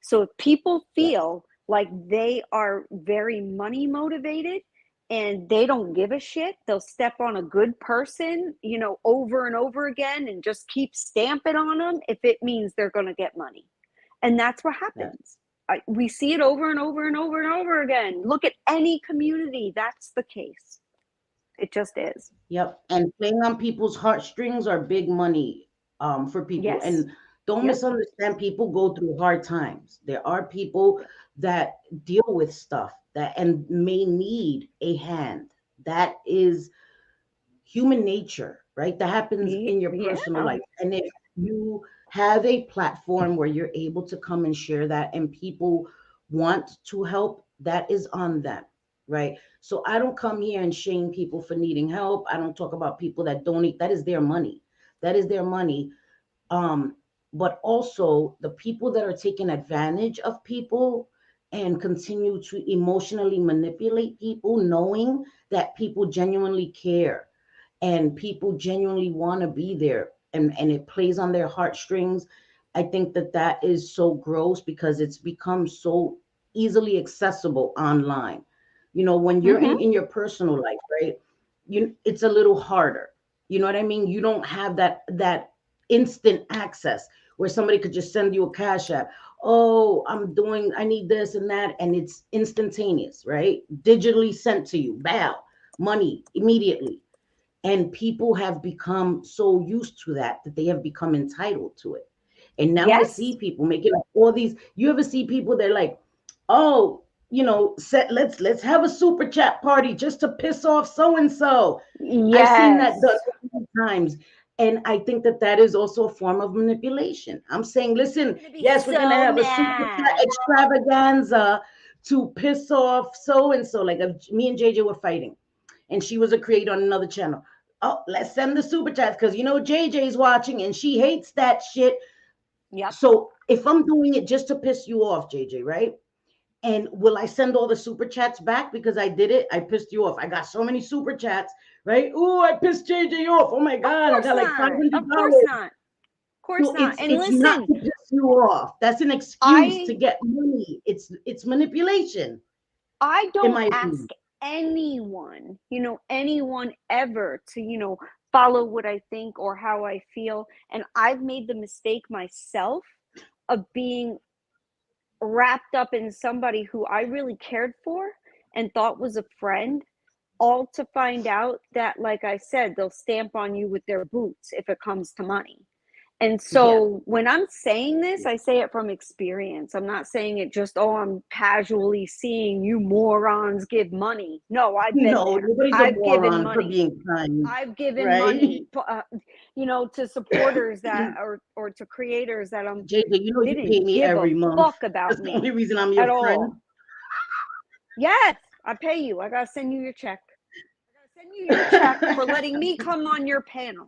So if people Yes. feel like they are very money motivated and they don't give a shit, they'll step on a good person, you know, over and over again and just keep stamping on them if it means they're going to get money. And that's what Yes. happens. We see it over and over and over and over again. Look at any community, that's the case. It just is. Yep. And playing on people's heartstrings are big money for people. Yes. And don't Yep. misunderstand, people go through hard times. There are people that deal with stuff that and may need a hand. That is human nature, right? That happens in your Yeah. personal life. And if you have a platform where you're able to come and share that and people want to help, that is on them, right? So I don't come here and shame people for needing help. I don't talk about people that donate. That is their money. That is their money. Um, but also the people that are taking advantage of people and continue to emotionally manipulate people, knowing that people genuinely care and people genuinely want to be there, and it plays on their heartstrings. I think that that is so gross because it's become so easily accessible online. You know, when you're Mm-hmm. in your personal life, right? It's a little harder. You know what I mean? You don't have that instant access where somebody could just send you a cash app. Oh, I need this and that, and it's instantaneous, right? Digitally sent to you, bow, money immediately. And people have become so used to that they have become entitled to it. And now I Yes. see people making up all these. You ever see people? They're like, oh, let's have a super chat party just to piss off so and so. I've seen that done Yes. many times. And I think that that is also a form of manipulation. I'm saying, listen, I'm gonna be yes, we're going to so have a super chat mad. extravaganza to piss off so and so. Like me and JJ were fighting, and she was a creator on another channel. Oh, let's send the super chats because JJ's watching and she hates that shit. Yep. So if I'm doing it just to piss you off, JJ, right? And will I send all the super chats back because I did it? I pissed you off. I got so many super chats, right? Oh, I pissed JJ off. Oh my Of God, I course got like not. $500. Of course not. Of course So not. it's And it's not listen, to piss you off. That's an excuse to I get money. It's manipulation, I in don't my ask opinion. anyone, anyone ever to, follow what I think or how I feel. And I've made the mistake myself of being wrapped up in somebody who I really cared for and thought was a friend, all to find out that, like I said, they'll stamp on you with their boots if it comes to money. And Yeah. so when I'm saying this, I say it from experience. I'm not saying it just, oh, I'm casually seeing you morons give money. No, I've been No, there. nobody's a I've given moron for money. being kind, I've given right? money, to supporters that or to creators that JJ, you pay didn't me give a every month. fuck about That's the only me reason I'm your at friend. all. Yes, I pay you. I gotta send you your check. I gotta send you your check for letting me come on your panel.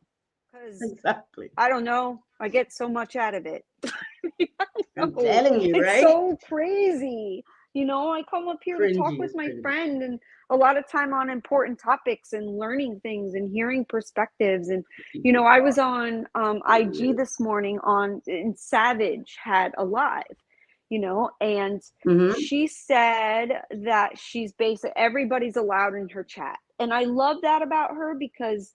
Because Exactly. I don't know, I get so much out of it. I'm No, telling you, it's right? so crazy. I come up here to talk Cringy with is my cringy. friend and a lot of time on important topics and learning things and hearing perspectives. And, People I was are on IG weird. this morning and Savage had a live, and Mm-hmm. she said that she's basically everybody's allowed in her chat. And I love that about her because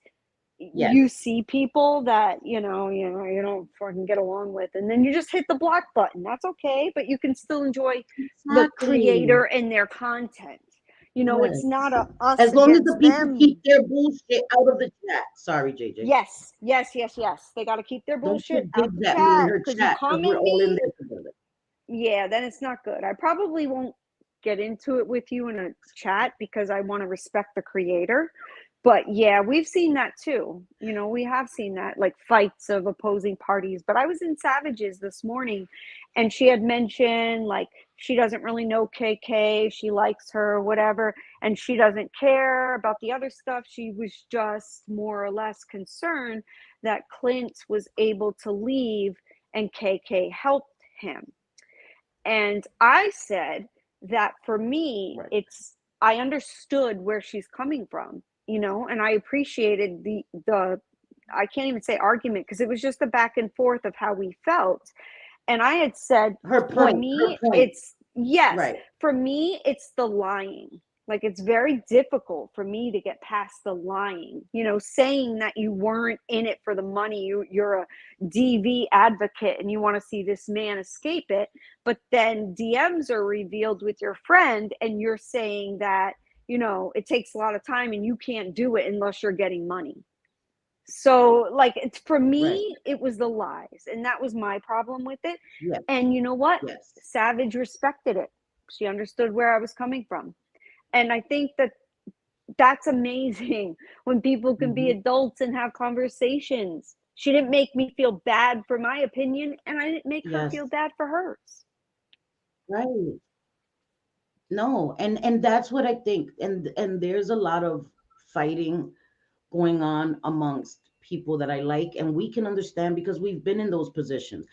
Yes, you see people that you don't fucking get along with, and then you just hit the block button. That's okay, but you can still enjoy the exactly. creator and their content. It's not Yes. a us As long as the against people keep them. their bullshit out of the chat. Sorry, JJ. Yes, yes, yes, yes, they got to keep their Don't bullshit put out Big the That Me in chat her because you chat because come we're in all in me. there together. Yeah, then it's not good. I probably won't get into it with you in a chat because I want to respect the creator. But yeah, we've seen that too. We have seen that, like fights of opposing parties. But I was in Savages this morning and she had mentioned like she doesn't really know KK, she likes her, whatever, and she doesn't care about the other stuff. She was just more or less concerned that Clint was able to leave and KK helped him. And I said that for me, Right. I understood where she's coming from, and I appreciated the I can't even say argument because it was just the back and forth of how we felt. And I had said, Her for point. Her me, point. it's yes, Right. for me, it's the lying. Like it's very difficult for me to get past the lying, saying that you weren't in it for the money. You're a DV advocate and you want to see this man escape it. But then DMs are revealed with your friend and you're saying that, it takes a lot of time and you can't do it unless you're getting money. So, like, it's for Right. me, it was the lies, and that was my problem with it. Yes. And you know what? Yes. Savage respected it. She understood where I was coming from. And I think that that's amazing when people can be Mm-hmm. adults and have conversations. She didn't make me feel bad for my opinion, and I didn't make her Yes. feel bad for hers. Right. No, and that's what I think. And there's a lot of fighting going on amongst people that I like, and we can understand because we've been in those positions.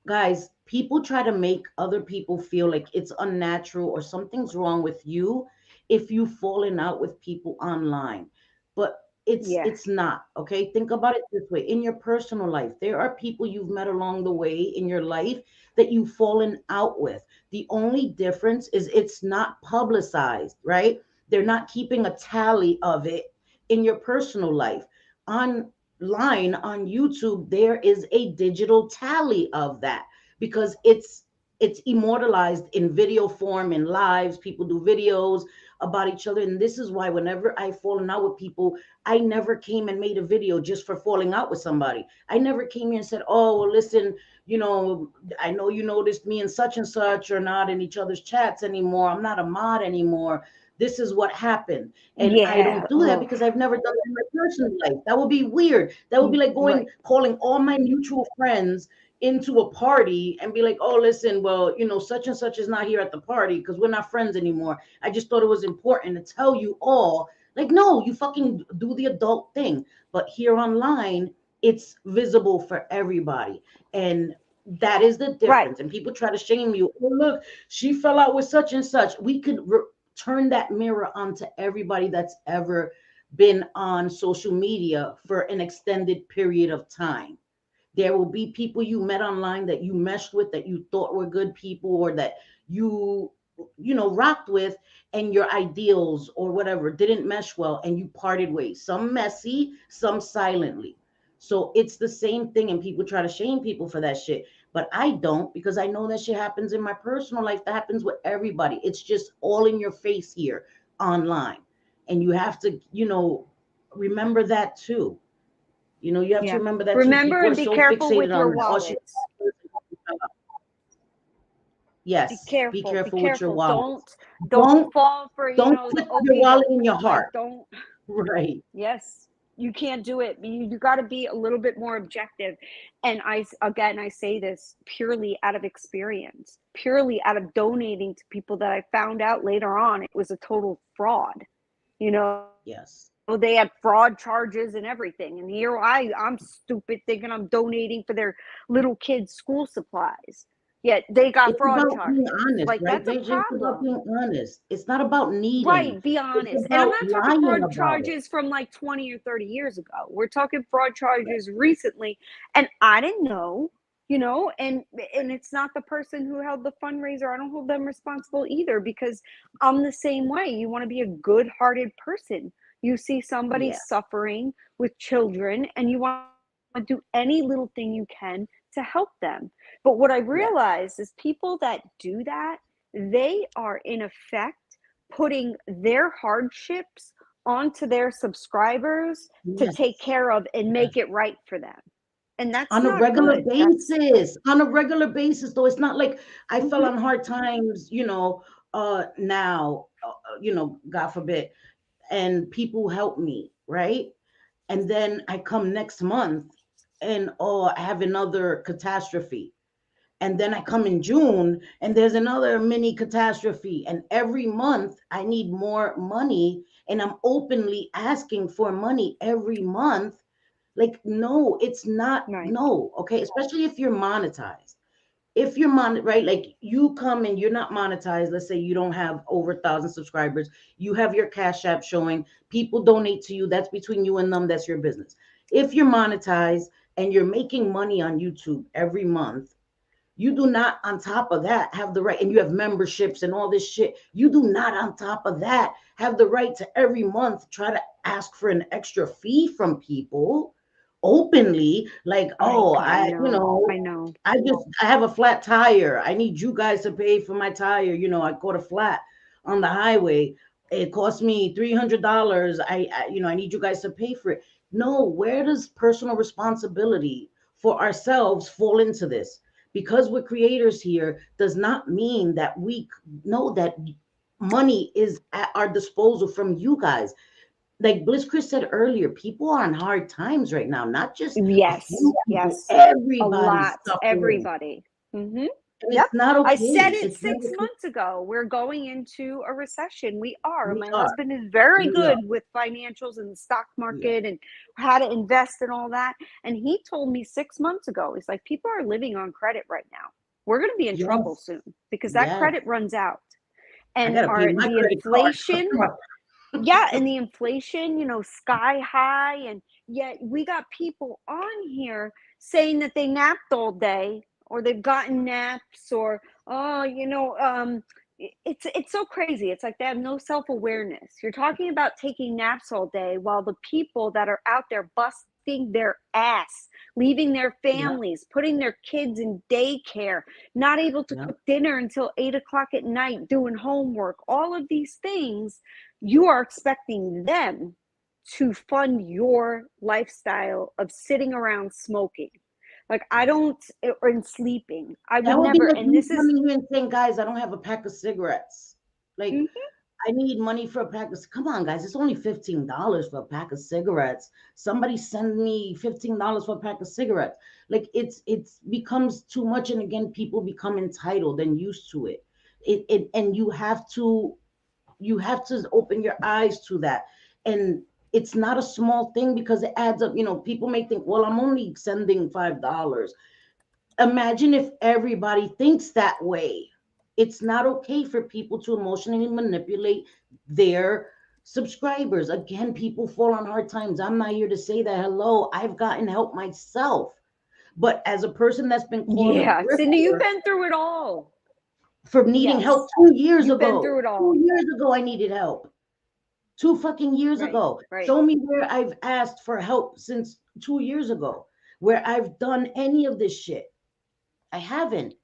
guys, people try to make other people feel like it's unnatural or something's wrong with you if you've fallen out with people online. But Yeah. it's not, okay? Think about it this way. In your personal life, there are people you've met along the way in your life that you've fallen out with. The only difference is it's not publicized, right? They're not keeping a tally of it in your personal life. Online on YouTube, there is a digital tally of that because it's immortalized in video form in lives. People do videos about each other, and this is why whenever I've fallen out with people, I never came and made a video just for falling out with somebody. I never came here and said, oh well, listen, I know you noticed me and such are not in each other's chats anymore, I'm not a mod anymore, this is what happened. And I Yeah. don't do that Oh, because I've never done that in my personal life. That would be weird. That would be like right. calling all my mutual friends into a party and be like, oh, listen, well, such and such is not here at the party because we're not friends anymore. I just thought it was important to tell you all. Like, no, you fucking do the adult thing. But here online, it's visible for everybody. And that is the Right. difference. And people try to shame you. Oh, look, she fell out with such and such. We could turn that mirror onto everybody that's ever been on social media for an extended period of time. There will be people you met online that you meshed with, that you thought were good people, or that rocked with, and your ideals or whatever didn't mesh well and you parted ways. Some messy, some silently. So it's the same thing, and people try to shame people for that shit. But I don't, because I know that shit happens in my personal life. That happens with everybody. It's just all in your face here online. And you have to, remember that too. You have to Yeah. remember that too. Remember People are and be so careful fixated with your on that. Oh, she. wallets. Be Yes, be careful. Be careful with your careful. wallet. Don't Don't fall for, don't the put your okey wallet doke. in your Like, heart. don't. Right. Yes, you can't do it. You got to be a little bit more objective. And again, I say this purely out of experience, purely out of donating to people that I found out later on it was a total fraud. You know, Yes. they had fraud charges and everything. And here I'm stupid thinking I'm donating for their little kids' school supplies. Yet they got It's fraud about being charges. honest, Like, right, that's a JJ? It's about problem. being honest. It's not about needing. Right, be It's honest. And I'm about not talking lying fraud about it. charges from like 20 or 30 years ago. We're talking fraud charges recently. And I didn't know, and it's not the person who held the fundraiser. I don't hold them responsible either, because I'm the same way. You want to be a good-hearted person. You see somebody Yeah. suffering with children and you want to do any little thing you can to help them. But what I Yes. realize is people that do that, they are in effect putting their hardships onto their subscribers to Yes. take care of and Yes. make it right for them. And that's On a not regular good. That's basis. On a regular basis, though. It's not like I fell mhm, on hard times, now, God forbid, and people help me, right? And then I come next month and I have another catastrophe. And then I come in June and there's another mini catastrophe. And every month I need more money and I'm openly asking for money every month. Like, no, it's not, right. no, okay, especially if you're monetized. If you're right, like you come and you're not monetized, let's say you don't have over 1,000 subscribers, you have your Cash App showing, people donate to you, that's between you and them, that's your business. If you're monetized and you're making money on YouTube every month, you do not, on top of that, have the right, and you have memberships and all this shit. You do not, on top of that, have the right to every month try to ask for an extra fee from people openly. Like, oh, I know. I know. I have a flat tire. I need you guys to pay for my tire. I caught a flat on the highway. It cost me $300. I need you guys to pay for it. No, where does personal responsibility for ourselves fall into this? Because we're creators here does not mean that we know that money is at our disposal from you guys. Like Bliss Chris said earlier, people are on hard times right now, not just a Yes. few people, Yes. A everybody's lot. suffering. Everybody. Mhm. And Yep. it's not I okay. said it It's not 6 okay. months ago. We're going into a recession. We are. And We my are. husband is very We are. good with financials and the stock We are. market and how to invest and all that. And he told me 6 months ago, he's like, people are living on credit right now. We're going to be in trouble Yes. soon because that Yes. credit runs out. I And gotta pay my the credit card. inflation, yeah, and the inflation, sky high. And yet we got people on here saying that they napped all day or they've gotten naps or, oh, it's so crazy. It's like they have no self-awareness. You're talking about taking naps all day while the people that are out there busting their ass, leaving their Yeah. families, putting their kids in daycare, not able to Yeah. cook dinner until 8 o'clock at night, doing homework, all of these things, you are expecting them to fund your lifestyle of sitting around smoking. Like I don't, or in sleeping. I That would would be never, like and me this is, coming here and saying, guys, I don't have a pack of cigarettes. Like, mhm, I need money for a pack of, come on, guys, it's only $15 for a pack of cigarettes. Somebody send me $15 for a pack of cigarettes. Like it's becomes too much. And again, people become entitled and used to it. And you have to open your eyes to that. And it's not a small thing because it adds up. People may think, well, I'm only sending $5. Imagine if everybody thinks that way. It's not okay for people to emotionally manipulate their subscribers. Again, people fall on hard times. I'm not here to say that. Hello, I've gotten help myself. But as a person that's been called a yeah, Cindy, you've grifter been through it all. for needing help Yes, 2 years you've been ago, through it two all. years ago, I needed help. 2 fucking years Right, ago. right. Show me where I've asked for help since 2 years ago, where I've done any of this shit. I haven't.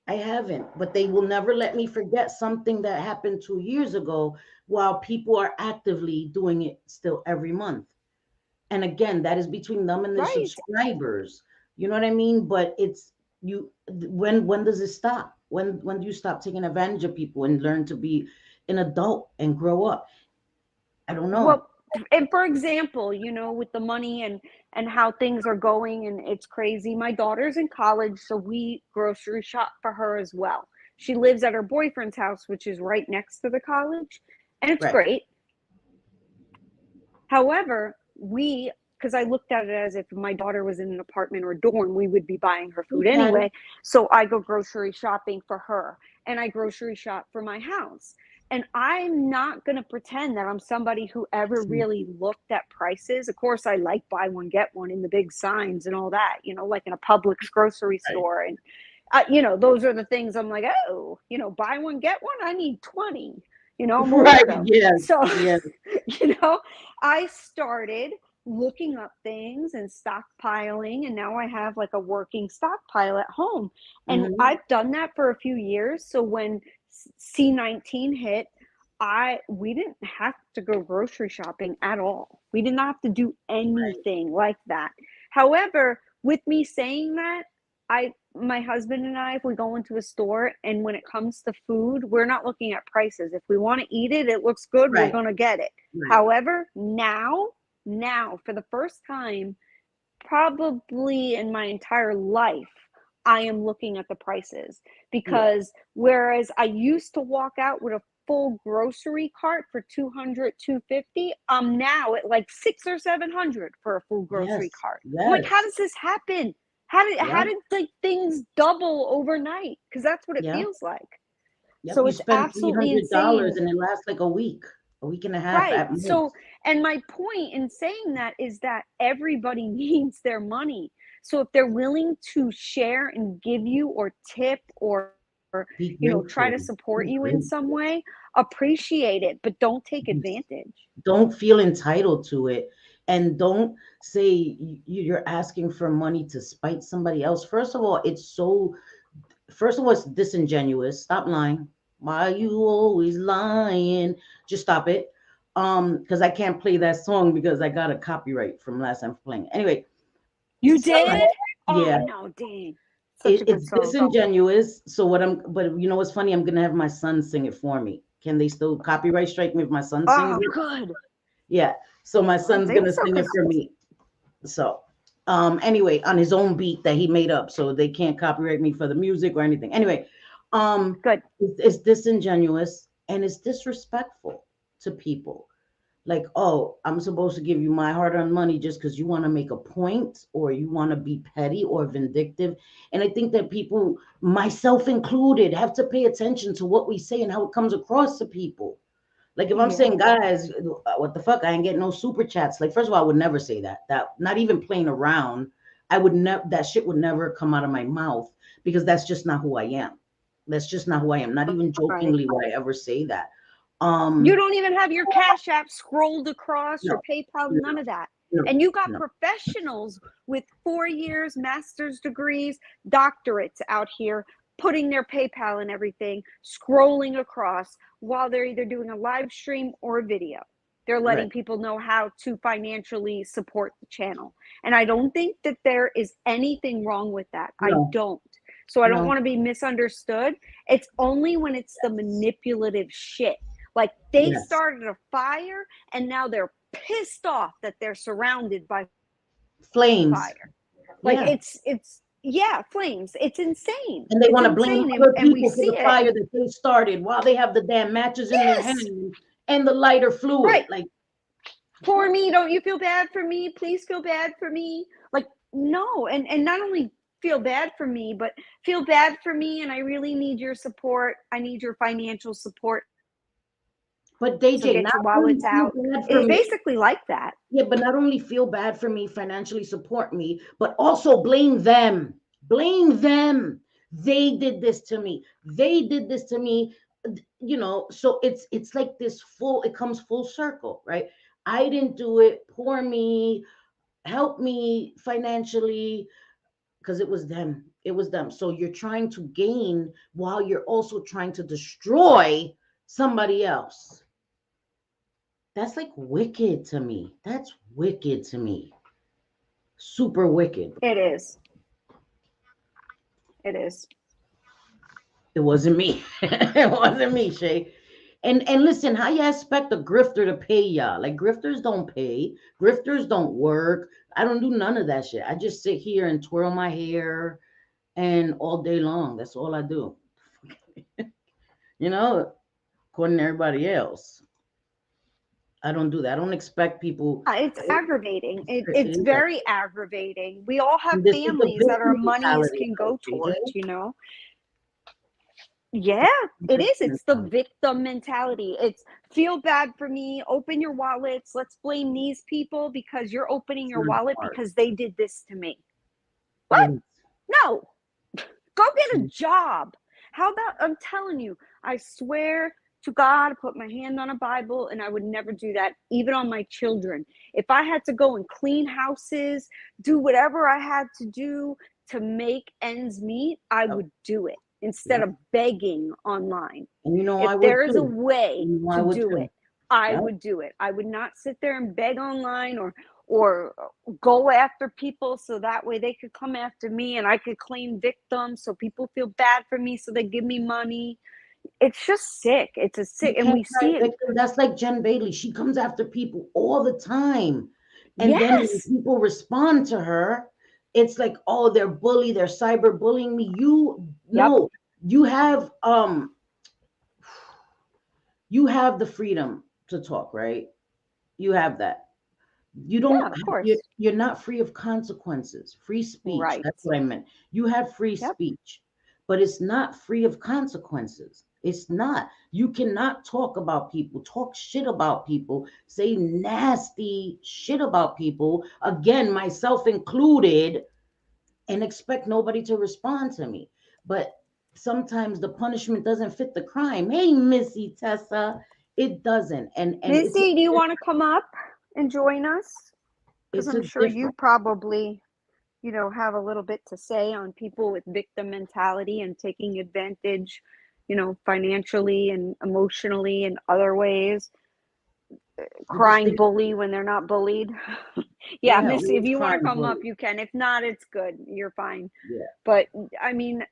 I haven't, but they will never let me forget something that happened 2 years ago while people are actively doing it still every month. And again, that is between them and their Right. subscribers. You know what I mean? But it's you when does it stop? When do you stop taking advantage of people and learn to be an adult and grow up? I don't know. Well, and for example, with the money and how things are going and it's crazy. My daughter's in college, so we grocery shop for her as well. She lives at her boyfriend's house, which is right next to the college, and it's Right. great. However, because I looked at it as if my daughter was in an apartment or dorm, we would be buying her food Okay. anyway. So I go grocery shopping for her and I grocery shop for my house. And I'm not going to pretend that I'm somebody who ever really looked at prices. Of course, I like buy one, get one in the big signs and all that, like in a Publix grocery Right. store. And, those are the things I'm like, oh, buy one, get one. I need 20, I'm a Right. weirdo. Yes. So, Yes. you know, I started looking up things and stockpiling, and now I have like a working stockpile at home. And Hmm. I've done that for a few years. So when C-19 hit, we didn't have to go grocery shopping at all. We didn't have to do Right. anything like that. However, with me saying that, my husband and I, if we go into a store and when it comes to food, we're not looking at prices. If we want to eat it, it looks good, we're Right. going to get it. Right. However, now, for the first time, probably in my entire life, I am looking at the prices Yeah. because whereas I used to walk out with a full grocery cart for 200, 250, I'm now at like 6 or 700 for a full grocery Yes. cart. I'm like, how Yes. does this happen? How did like things double overnight? Because that's what it Yeah. feels like. Yep, So you it's spend three absolutely hundred dollars insane. and it lasts like a week and a half Right. at So, most. and my point in saying that is that everybody needs their money. So if they're willing to share and give you or tip or, Be try grateful. to support Be you in some grateful. way, appreciate it, but don't take Yes. advantage. Don't feel entitled to it. And don't say you're asking for money to spite somebody else. First of all, it's disingenuous. Stop lying. Why are you always lying? Just stop it. Because I can't play that song because I got a copyright from last time playing. Anyway, You somebody, did? Oh yeah, no, dang. Such a good it's song. disingenuous. So but you know what's funny? I'm gonna have my son sing it for me. Can they still copyright strike me if my son sings Oh, it? good. Yeah. So my I don't son's think gonna so, sing it because for me. So Anyway, on his own beat that he made up, so they can't copyright me for the music or anything. Anyway, Good. it's disingenuous and it's disrespectful to people. Like, oh, I'm supposed to give you my hard-earned money just because you want to make a point or you want to be petty or vindictive. And I think that people, myself included, have to pay attention to what we say and how it comes across to people. Like if I'm Yeah. saying, guys, what the fuck? I ain't getting no super chats. Like, first of all, I would never say that. That not even playing around. I would never. That shit would never come out of my mouth because that's just not who I am. That's just not who I am. Not even Right. jokingly would I ever say that. You don't even have your Cash App scrolled across, your No, PayPal, no, none of that. no, And you got no. professionals with 4 years, master's degrees, doctorates out here putting their PayPal and everything, scrolling across while they're either doing a live stream or a video. They're letting Right. people know how to financially support the channel. And I don't think that there is anything wrong with that. I No, don't. So I don't no. want to be misunderstood. It's only when it's the manipulative shit. Like they Yes. started a fire and now they're pissed off that they're surrounded by Flames. fire. Like Yeah. it's yeah, flames. It's insane. And they It's want to blame insane. other And we people for the see it. fire that they started while they have the damn matches in their Yes. hand and the lighter fluid. Right. Like, Poor me, don't you feel bad for me? Please feel bad for me. Like, no. And not only feel bad for me, but feel bad for me and I really need your support. I need your financial support. but So DJ, get not your only wallets feel out. bad for It's me. basically like that. Yeah, but not only feel bad for me, financially support me, but also blame them. Blame them. They did this to me. They did this to me. You know, so it's like this full, it comes full circle, right? I didn't do it. Poor me. Help me financially because it was them. It was them. So you're trying to gain while you're also trying to destroy somebody else. That's like wicked to me. That's wicked to me. Super wicked. It is. It is. It wasn't me. It wasn't me, Shay. And listen, how you expect a grifter to pay y'all? Like grifters don't pay. Grifters don't work. I don't do none of that shit. I just sit here and twirl my hair and all day long. That's all I do. You know, according to everybody else. I don't do that. I don't expect people. It's aggravating. It It's is. very aggravating. We all have This is the families that our victim monies mentality, can go DJ. towards, you know? Yeah, it is. It's the victim mentality. It's feel bad for me, open your wallets, let's blame these people because you're opening your wallet because they did this to me. What? No. Go get a job. How about, I'm telling you, I swear to God, I put my hand on a Bible and I would never do that, even on my children. If I had to go and clean houses, do whatever I had to do to make ends meet, I would do it instead of begging online. And you know, if there is a way to do it, I would do it. I would not sit there and beg online or go after people so that way they could come after me and I could claim victims so people feel bad for me so they give me money. It's just sick. It's a sick, and we see it. That's like Jen Bailey. She comes after people all the time. And then when people respond to her, it's like, oh, they're bully, they're cyber bullying me. No, you have the freedom to talk, right? You have that. You don't, of course. You're not free of consequences. Free speech. Right. That's what I meant. You have free speech, but it's not free of consequences. It's not. You cannot talk about people, talk shit about people, say nasty shit about people, again, myself included, and expect nobody to respond to me. But sometimes the punishment doesn't fit the crime. Hey, Missy Tessa, it doesn't. And Missy, do you want to come up and join us? Because I'm sure you probably, have a little bit to say on people with victim mentality and taking advantage, financially and emotionally and other ways. Crying bully when they're not bullied. Yeah, Missy, if you want to come up, you can. If not, it's good. You're fine. Yeah. But I mean,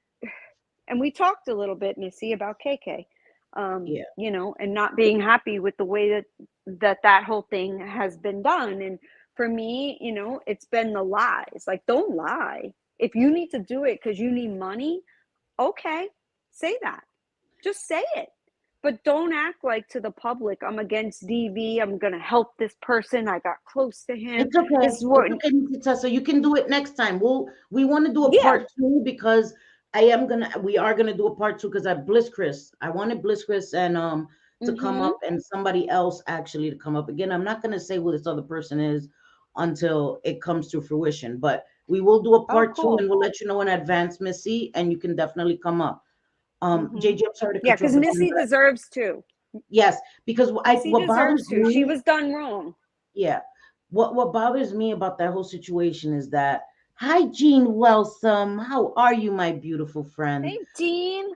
and we talked a little bit, Missy, about KK. And not being happy with the way that whole thing has been done. And for me, you know, it's been the lies. Like, don't lie. If you need to do it because you need money, okay, say that. Just say it. But don't act like to the public, I'm against DV. I'm going to help this person. I got close to him. It's okay. This is what, It's okay, Nikita. So you can do it next time. We want to do a yeah. part 2 because we are gonna do a part 2 because I wanted Bliss Chris and to come Mm-hmm. up and somebody else actually to come up again. I'm not gonna say who this other person is until it comes to fruition, but we will do a Oh, part 2 cool. and we'll let you know in advance, Missy, and you can definitely come up. Mm-hmm. JJ, I'm sorry to Yeah, cut you off because again, Missy but deserves to. yes, because Missy what bothers deserves to. She me, was done wrong. yeah, what bothers me about that whole situation is that, hi, Jean Wellsome, how are you, my beautiful friend? Hey, Dean.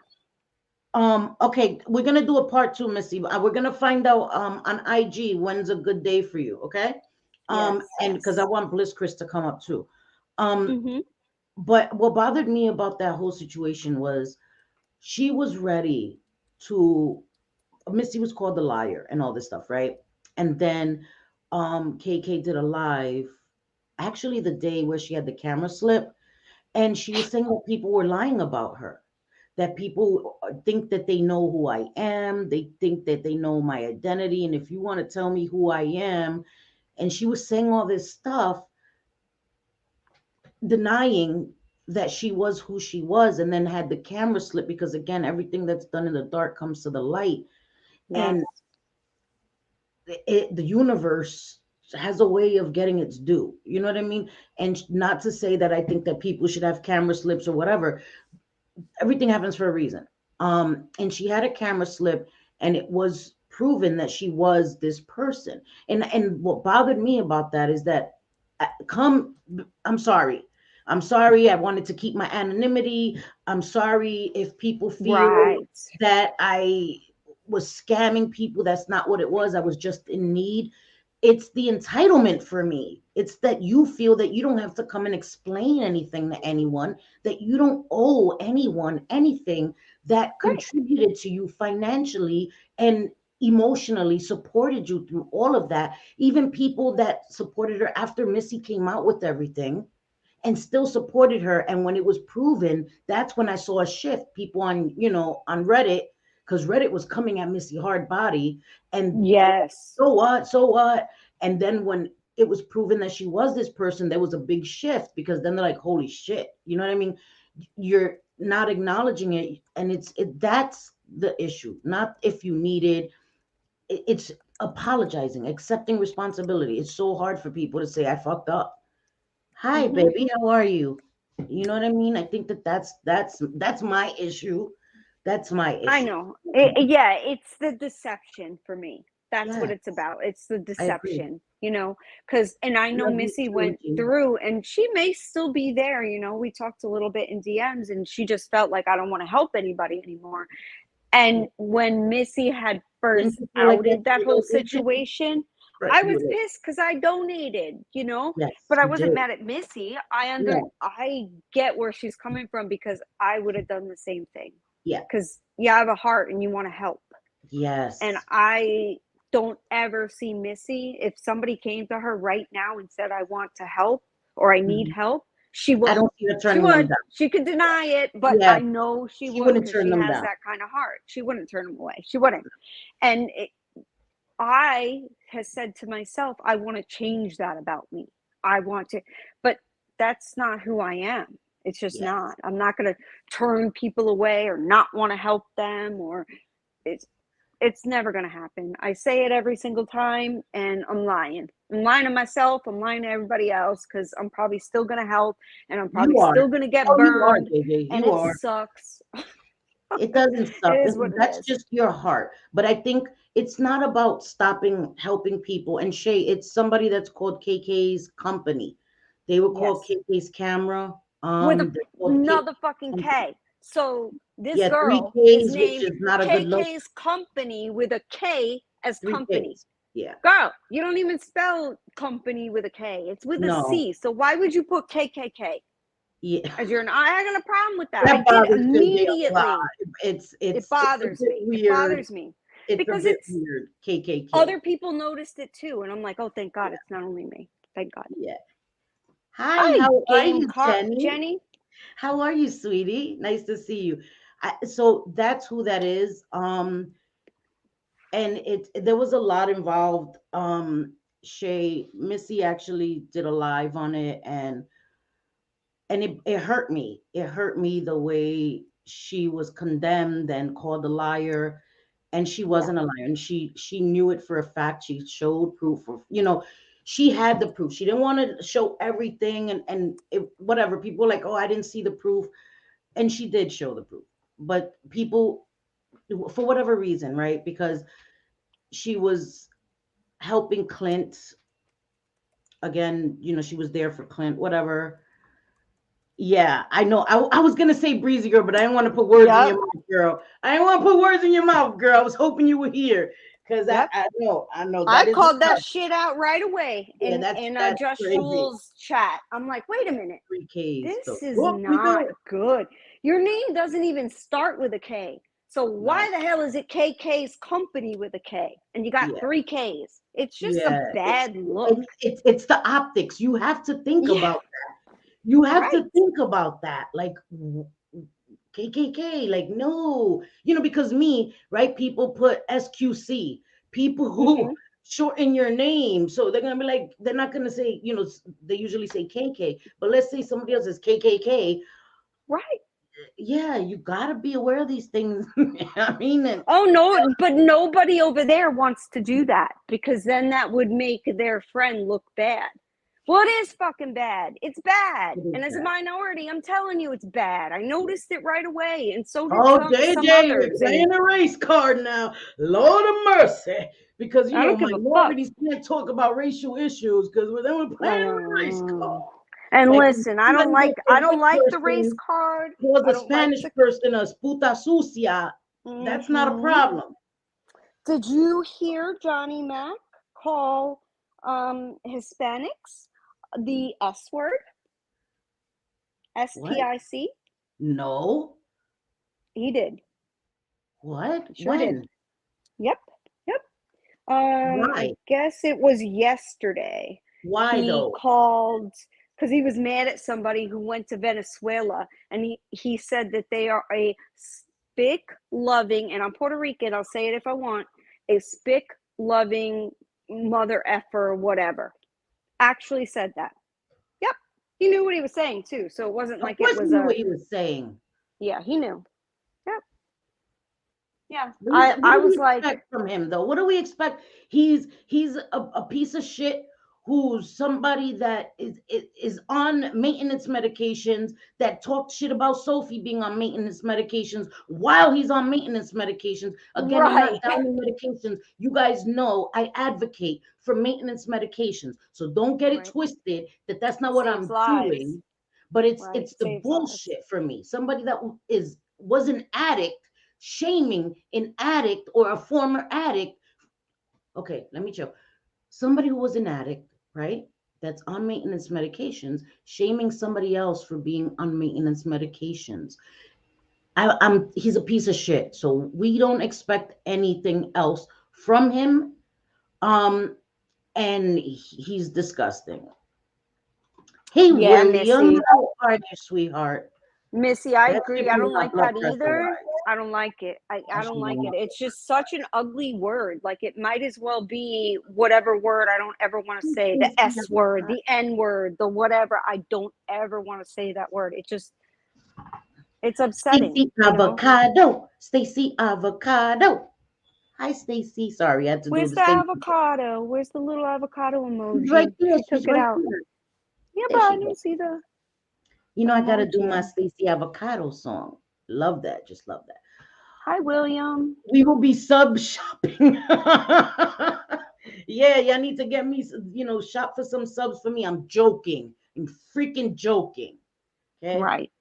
Okay, we're gonna do a part 2, Missy. We're gonna find out on IG when's a good day for you, okay? Yes, And because I yes. want Bliss Chris to come up too. Um, Mm-hmm. but what bothered me about that whole situation was she was ready to Missy was called the liar and all this stuff, right? And then KK did a live actually the day where she had the camera slip, and she was saying that people were lying about her, that people think that they know who I am, they think that they know my identity, and if you want to tell me who I am, and she was saying all this stuff, denying that she was who she was, and then had the camera slip because again, everything that's done in the dark comes to the light, Yes. and the universe has a way of getting its due. You know what I mean? And not to say that I think that people should have camera slips or whatever. Everything happens for a reason. And she had a camera slip, and it was proven that she was this person. And what bothered me about that is that come, I'm sorry. I'm sorry. I wanted to keep my anonymity. I'm sorry if people feel Right. that I was scamming people. That's not what it was. I was just in need. It's the entitlement for me. It's that you feel that you don't have to come and explain anything to anyone, that you don't owe anyone anything, that Right. contributed to you financially and emotionally, supported you through all of that. Even people that supported her after Missy came out with everything and still supported her. And when it was proven, that's when I saw a shift. People on, on Reddit, because Reddit was coming at Missy hard body, and Yes. so what? So what? And then when it was proven that she was this person, there was a big shift because then they're like, holy shit. You know what I mean? You're not acknowledging it. And that's the issue. Not if you needed it's apologizing, accepting responsibility. It's so hard for people to say, I fucked up. Hi, Mm-hmm. baby, how are you? You know what I mean? I think that's my issue. That's my I issue. know. Yeah, it's the deception for me. That's what Yeah, it's about. It's the I agree. deception, you know, and I know Love you Missy too, went Jean. through and she may still be there, you know. We talked a little bit in DMs and she just felt like I don't want to help anybody anymore. Yeah. And when Missy had Didn't first you feel like that outed that you whole did? situation, Right, I you was did. pissed because I donated, you know, Yes, but I you wasn't did. mad at Missy. Yeah, I get where she's coming from because I would have done the same thing. yeah, Because you have a heart and you want to help. And yes. I don't ever see Missy. If somebody came to her right now and said, I want to help or I need Mhm. help, she I would. don't see her She turning them would. down. She could deny it, but Yeah, I know she she would wouldn't because turn she them has down. that kind of heart. She wouldn't turn them away. She wouldn't. And I has said to myself, I want to change that about me. I want to, but that's not who I am. It's just Yes. not. I'm not going to turn people away or not want to help them or it's it's never going to happen. I say it every single time and I'm lying. I'm lying to myself, I'm lying to everybody else cuz I'm probably still going to help and I'm probably You are. still going to get Oh, you are, burned JJ. and You it are. sucks. It doesn't It suck. is what it That's is. just your heart. But I think it's not about stopping helping people. And Shay, it's somebody that's called KK's company. They were called Yes. KK's Camera. With They're called K. another fucking K. So this Yeah, three girl is K's, which named is not a good look. KK's company with a K as Three company. K's. Yeah. Girl, you don't even spell company with a K. It's with a No. C. So why would you put KKK Yeah. as your? I got a problem with that. I That did bothers JJ a lot. immediately. It's a bit It weird. bothers me It's a because bit it's weird. KKK. other people noticed it too, and I'm like, oh, thank God, Yeah. it's not only me. Thank God. Yeah. Hi, Hi, how are Game you, Car Jenny? Jenny. How are you, sweetie? Nice to see you. So that's who that is. And there was a lot involved. Shay Missy actually did a live on it, and it hurt me. It hurt me the way she was condemned and called a liar, and she Yeah. wasn't a liar, and she knew it for a fact. She showed proof of, she had the proof. She didn't want to show everything, whatever. People were like, oh, I didn't see the proof, and she did show the proof. But people, for whatever reason, right? Because she was helping Clint again. She was there for Clint, whatever. Yeah, I know. I was gonna say breezy girl, but I didn't want to put words in Yep. your mouth, girl. I didn't want to put words in your mouth, girl. I was hoping you were here because Yep. I know I that is called that enough. shit out right away Yeah, in that's Just crazy. Jules chat. I'm like, wait a minute. 3Ks though. This is Whoop, we not do it. good. Your name doesn't even start with a K. So why No. the hell is it KK's company with a K? And you got Yeah, 3Ks. It's just a yeah. bad look. It's the optics. You have to think Yeah, about. You have right. to think about that. Like KKK, like no, because me, right? People put SQC, people who Hmm. shorten your name. So they're gonna be like, they're not gonna say, they usually say KK, but let's say somebody else is KKK. Right. Yeah, you gotta be aware of these things. I mean, and Oh no, but nobody over there wants to do that because then that would make their friend look bad. Well, it is fucking bad. It's bad. it is And as a that. minority, I'm telling you, it's bad. I noticed it right away. And so did Oh, some JJ, we're others. And playing a race card now. Lord of mercy. Because, I don't give a fuck. minorities can't talk about racial issues because then we're I playing a race card. know. And Like when listen, somebody makes a I don't white like the race person card. calls I a don't like Spanish the person a puta sucia, that's not a hmm problem. Did you hear Johnny Mac call Hispanics the S word? What? SPIC? No. He did. What? Sure did. When? Yep. Yep. I Why? guess it was yesterday. Why He though? called because he was mad at somebody who went to Venezuela, and he said that they are a spick loving, and I'm Puerto Rican, I'll say it if I want, a spick loving mother effer, whatever. Actually said that. Yep. He knew what he was saying too. So it wasn't Of like it course he was knew what he was saying. yeah, he knew. Yep. Yeah. What I do we was like, expect from him though? What do we expect? He's a piece of shit who's somebody that is on maintenance medications, that talked shit about Sophie being on maintenance medications while he's on maintenance medications. Again, I'm not right. downing medications. You guys know I advocate for maintenance medications. So don't get it Right. twisted that that's not what Saves I'm lives. doing. But it's Right. it's the Saves lives. bullshit for me. Somebody that was an addict, shaming an addict or a former addict. Okay, let me show. Somebody who was an addict, right? That's on maintenance medications, shaming somebody else for being on maintenance medications. He's a piece of shit. So we don't expect anything else from him. Um, and he's disgusting. Hey, Yeah, William, Missy. how are you, sweetheart? Missy, I That agree. shit I brings don't my like blood that pressure either. rise. I don't like it. I don't like it. It's just such an ugly word. Like it might as well be whatever word I don't ever want to say. The S word, the N word, the whatever. I don't ever want to say that word. It's upsetting, Stacy you know? Avocado. Stacy Avocado. Hi, Stacy. Sorry, I had to do Where's the the Stacy. avocado? Where's the little avocado She's right emoji? there. She She's took it right out. there. Yeah, There but I she didn't goes. see the I gotta do my emoji. Stacy Avocado song. Love that. Just love that. Hi, William. We will be sub shopping. Yeah, y'all need to get me, shop for some subs for me. I'm joking. I'm freaking joking. Okay. Right.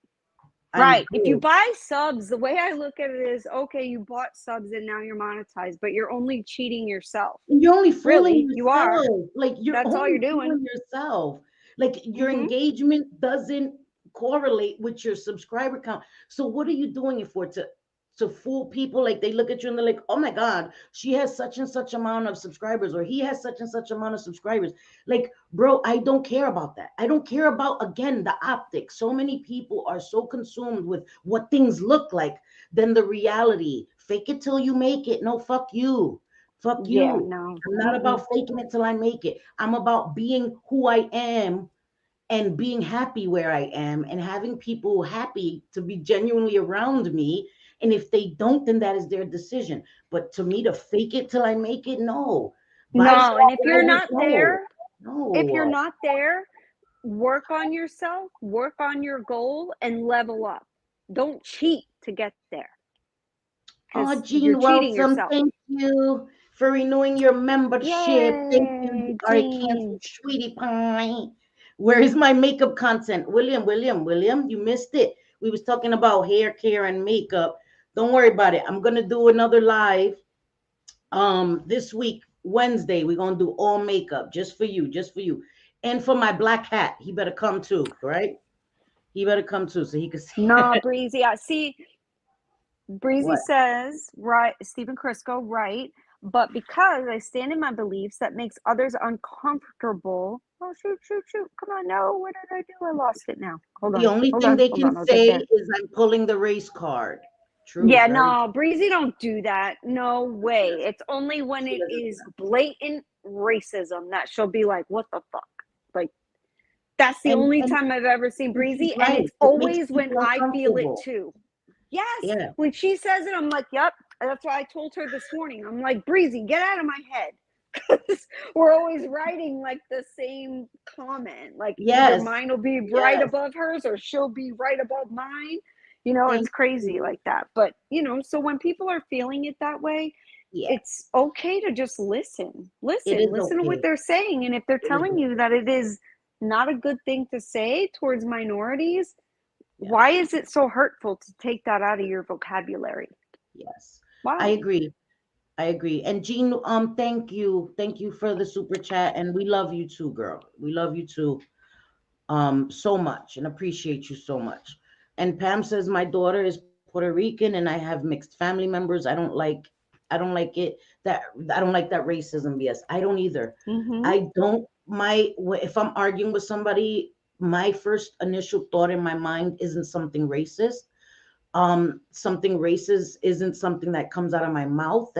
I'm Right. If you good. buy subs, the way I look at it is okay, you bought subs and now you're monetized, but you're only cheating yourself. You're only fooling Really, you are. yourself. Like you're That's all only you're doing. fooling yourself. Like your Hmm. engagement doesn't correlate with your subscriber count. So what are you doing it for? to fool people. Like they look at you and they're like, oh my God, she has such and such amount of subscribers, or he has such and such amount of subscribers. Like, bro, I don't care about that. I don't care about, again, the optics. So many people are so consumed with what things look like than the reality. Fake it till you make it. No, fuck you. Fuck Yeah, you. no. I'm not Mm-mm. about faking it till I make it. I'm about being who I am and being happy where I am and having people happy to be genuinely around me. And if they don't, then that is their decision. But to me, to fake it till I make it, no. Buy No, and stock when I get low. if you're No. not there, work on yourself, work on your goal, and level up. Don't cheat to get there Oh, because you're Jean cheating Welcome, yourself. thank you for renewing your membership. Thank you. Yay, All right, cancel, Jean. sweetie pie. Where is my makeup content? William, you missed it. We was talking about hair care and makeup. Don't worry about it. I'm gonna do another live this week, Wednesday. We're gonna do all makeup just for you, just for you. And for my black hat, he better come too, right? He better come too so he can see. Nah, Breezy. I see. Breezy What? says, right, Stephen Crisco, right. But because I stand in my beliefs that makes others uncomfortable. Oh, shoot, shoot, shoot. Come on, no. What did I do? I lost it now. Hold The on. only Hold thing on. they Hold can on. I'll get say there. is I'm pulling the race card. True, Yeah, very no, Breezy don't do that. No way. It's only when she it doesn't do is that. blatant racism that she'll be like, what the fuck? Like, that's the only And time I've ever seen she's Breezy. And right. it's It makes always when people I feel it uncomfortable. too. Yes. Yeah. When she says it, I'm like, yep. That's why I told her this morning. I'm like, Breezy, get out of my head. Because we're always writing like the same comment. Like either Yes. mine will be right Yes. above hers or she'll be right above mine. You know, it's Thank crazy you. like that. But, you know, so when people are feeling it that way, Yeah. it's okay to just listen. It Listen, is listen to what okay. they're saying. And if they're It is telling you okay. that it is not a good thing to say towards minorities, why Yes. is it so hurtful to take that out of your vocabulary? Yes. I Why? agree. I agree. And Jean, thank you. Thank you for the super chat. And we love you too, girl. We love you too. So much and appreciate you so much. And Pam says my daughter is Puerto Rican and I have mixed family members. I don't like it that I don't like that racism BS. I don't either. Mm-hmm. I don't my if I'm arguing with somebody, my first initial thought in my mind isn't something racist. Something racist isn't something that comes out of my mouth.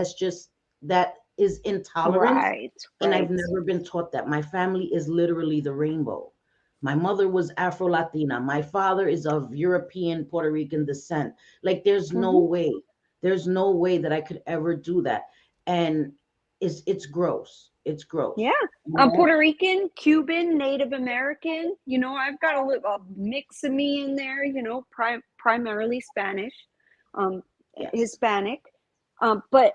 That is intolerance. Right, And I've right. never been taught that. My family is literally the rainbow. My mother was Afro Latina. My father is of European Puerto Rican descent. Like Mm-hmm. there's no way that I could ever do that. And it's gross. It's Yeah. gross. You I'm know? Puerto Rican, Cuban, Native American. You know, I've got a mix of me in there, you know, primarily Spanish, um, Yes. Hispanic. But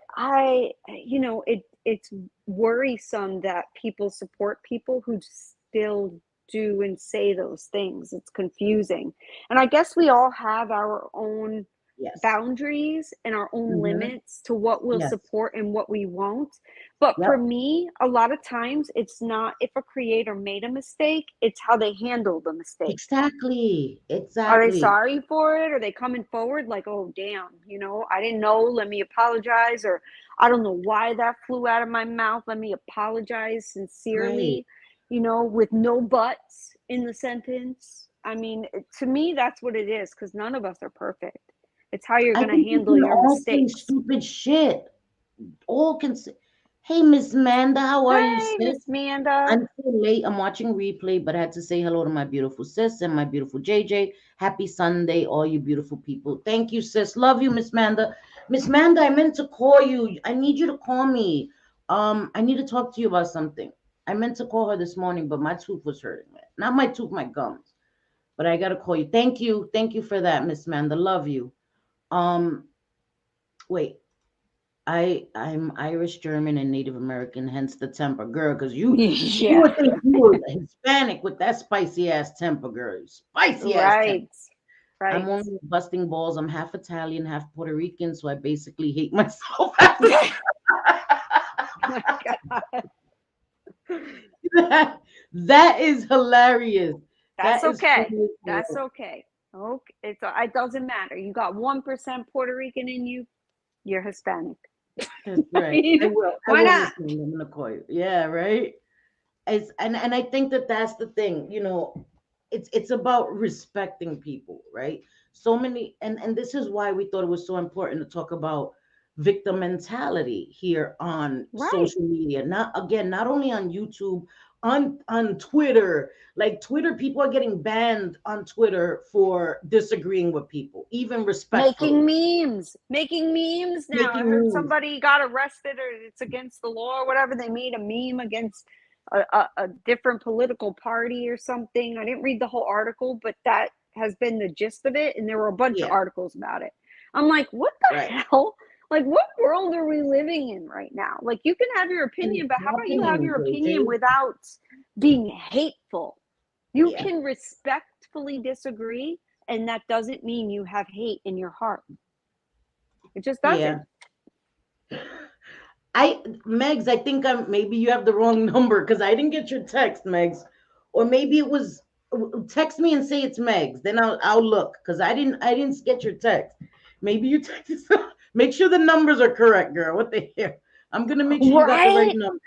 you know, it's worrisome that people support people who still do and say those things. It's confusing. And I guess we all have our own Yes. boundaries and our own Hmm. limits to what we'll Yes. support and what we won't. But for Yep. me, a lot of times it's not if a creator made a mistake, it's how they handle the mistake. Exactly. Are they Exactly. sorry for it? Are they coming forward like, oh, damn, you know, I didn't know, let me apologize? Or I don't know why that flew out of my mouth. Let me apologize Right. sincerely, you know, with no buts in the sentence. I mean, to me, that's what it is because none of us are perfect. It's how you're I going to think we handle can your all say mistakes. stupid shit. All can say, hey, Miss Manda, how are you, Hey, sis? Miss Manda. I'm so late. I'm watching replay, but I had to say hello to my beautiful sis and my beautiful JJ. Happy Sunday, all you beautiful people. Thank you, sis. Love you, Miss Manda. Miss Manda, I meant to call you. I need you to call me. I need to talk to you about something. I meant to call her this morning, but my tooth was hurting. Not my tooth, my gums. But I gotta call you. Thank you. Thank you for that, Miss Manda. Love you. Um, wait. I'm Irish, German, and Native American, hence the temper, girl. Because you Yeah, would think you were Hispanic with that spicy ass temper, girl. Spicy ass temper. right, I'm right. only busting balls. I'm half Italian, half Puerto Rican, so I basically hate myself. My God. That is hilarious. That's That is okay. funny as That's hell. okay. Okay, it doesn't matter. You got 1% Puerto Rican in you, you're Hispanic. That's right. You I know, will. I why will not? nickname them McCoy. Yeah, right. And I think that that's the thing. It's about respecting people, right? So many, and this is why we thought it was so important to talk about victim mentality here on Right. social media. Not again, not only on YouTube, on Twitter. Like Twitter, people are getting banned on Twitter for disagreeing with people, even respectfully, Making memes now. I making heard moves. somebody got arrested or it's against the law or whatever. They made a meme against a different political party or something. I didn't read the whole article, but that has been the gist of it. And there were a bunch of Yeah, articles about it. I'm like, what the right. hell? Like, what world are we living in right now? Like, you can have your And opinion, but how about you have happening, your opinion JJ. without being hateful? You Yeah, can respectfully disagree, and that doesn't mean you have hate in your heart. It just yeah. doesn't. Megs, I think I'm maybe you have the wrong number because I didn't get your text, Megs, or maybe it was text me and say it's Megs. Then I'll look because I didn't get your text. Maybe you texted. Make sure the numbers are correct, girl. What the hell? I'm gonna make sure you got the right Right? number.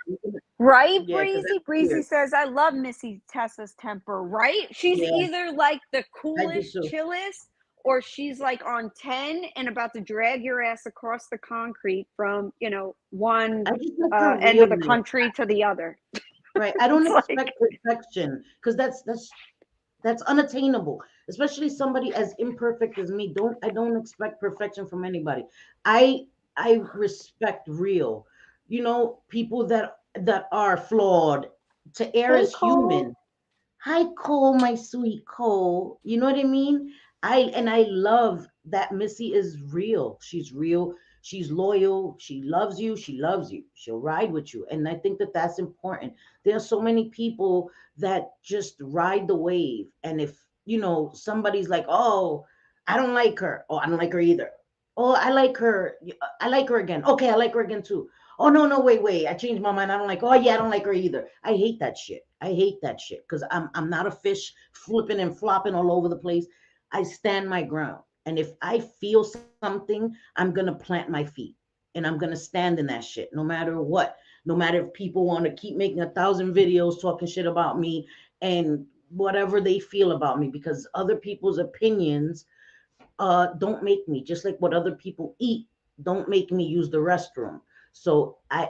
Right, Yeah, because Breezy? that's Breezy weird. says, I love Missy Tessa's temper, right? She's Yeah, either like the I do coolest, too. chillest, or she's like on 10 and about to drag your ass across the concrete from, one I just like her end of the realness. country to the other. Right. I don't It's like, expect perfection because that's unattainable, especially somebody as imperfect as me. I don't expect perfection from anybody. I i respect real, people that are flawed, to err hey, as Cole. human. Hi, Cole, my sweet Cole. You know what I mean? I love that Missy is real. She's real. She's loyal. She loves you. She loves you. She'll ride with you. And I think that that's important. There are so many people that just ride the wave. And if, somebody's like, oh, I don't like her. Oh, I don't like her either. Oh, I like her. I like her again. Okay, I like her again too. Oh, no, no, wait. I changed my mind. I don't like, oh yeah, I don't like her either. I hate that shit. I hate that shit because I'm not a fish flipping and flopping all over the place. I stand my ground. And if I feel something, I'm gonna plant my feet and I'm gonna stand in that shit no matter what. No matter if people want to keep making 1,000 videos talking shit about me and whatever they feel about me, because other people's opinions don't make me, just like what other people eat don't make me use the restroom. So I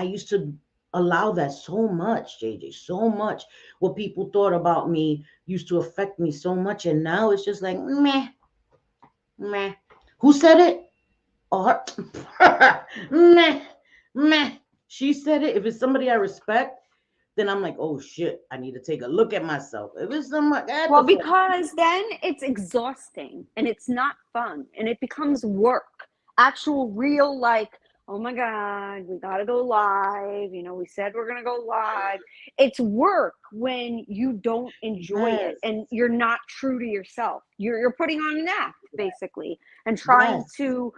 used to allow that so much, JJ, so much. What people thought about me used to affect me so much, and now it's just like meh, meh. Who said it? Oh, meh, meh. She said it. If it's somebody I respect, then I'm like, oh shit, I need to take a look at myself. If it's somebody, what Well, the fuck? because then it's exhausting and it's not fun and it becomes work. Actual, real, like, oh my God, we got to go live. We said we're going to go live. It's work when you don't enjoy it Yes, and you're not true to yourself. You're putting on an act, basically, and trying yes. to,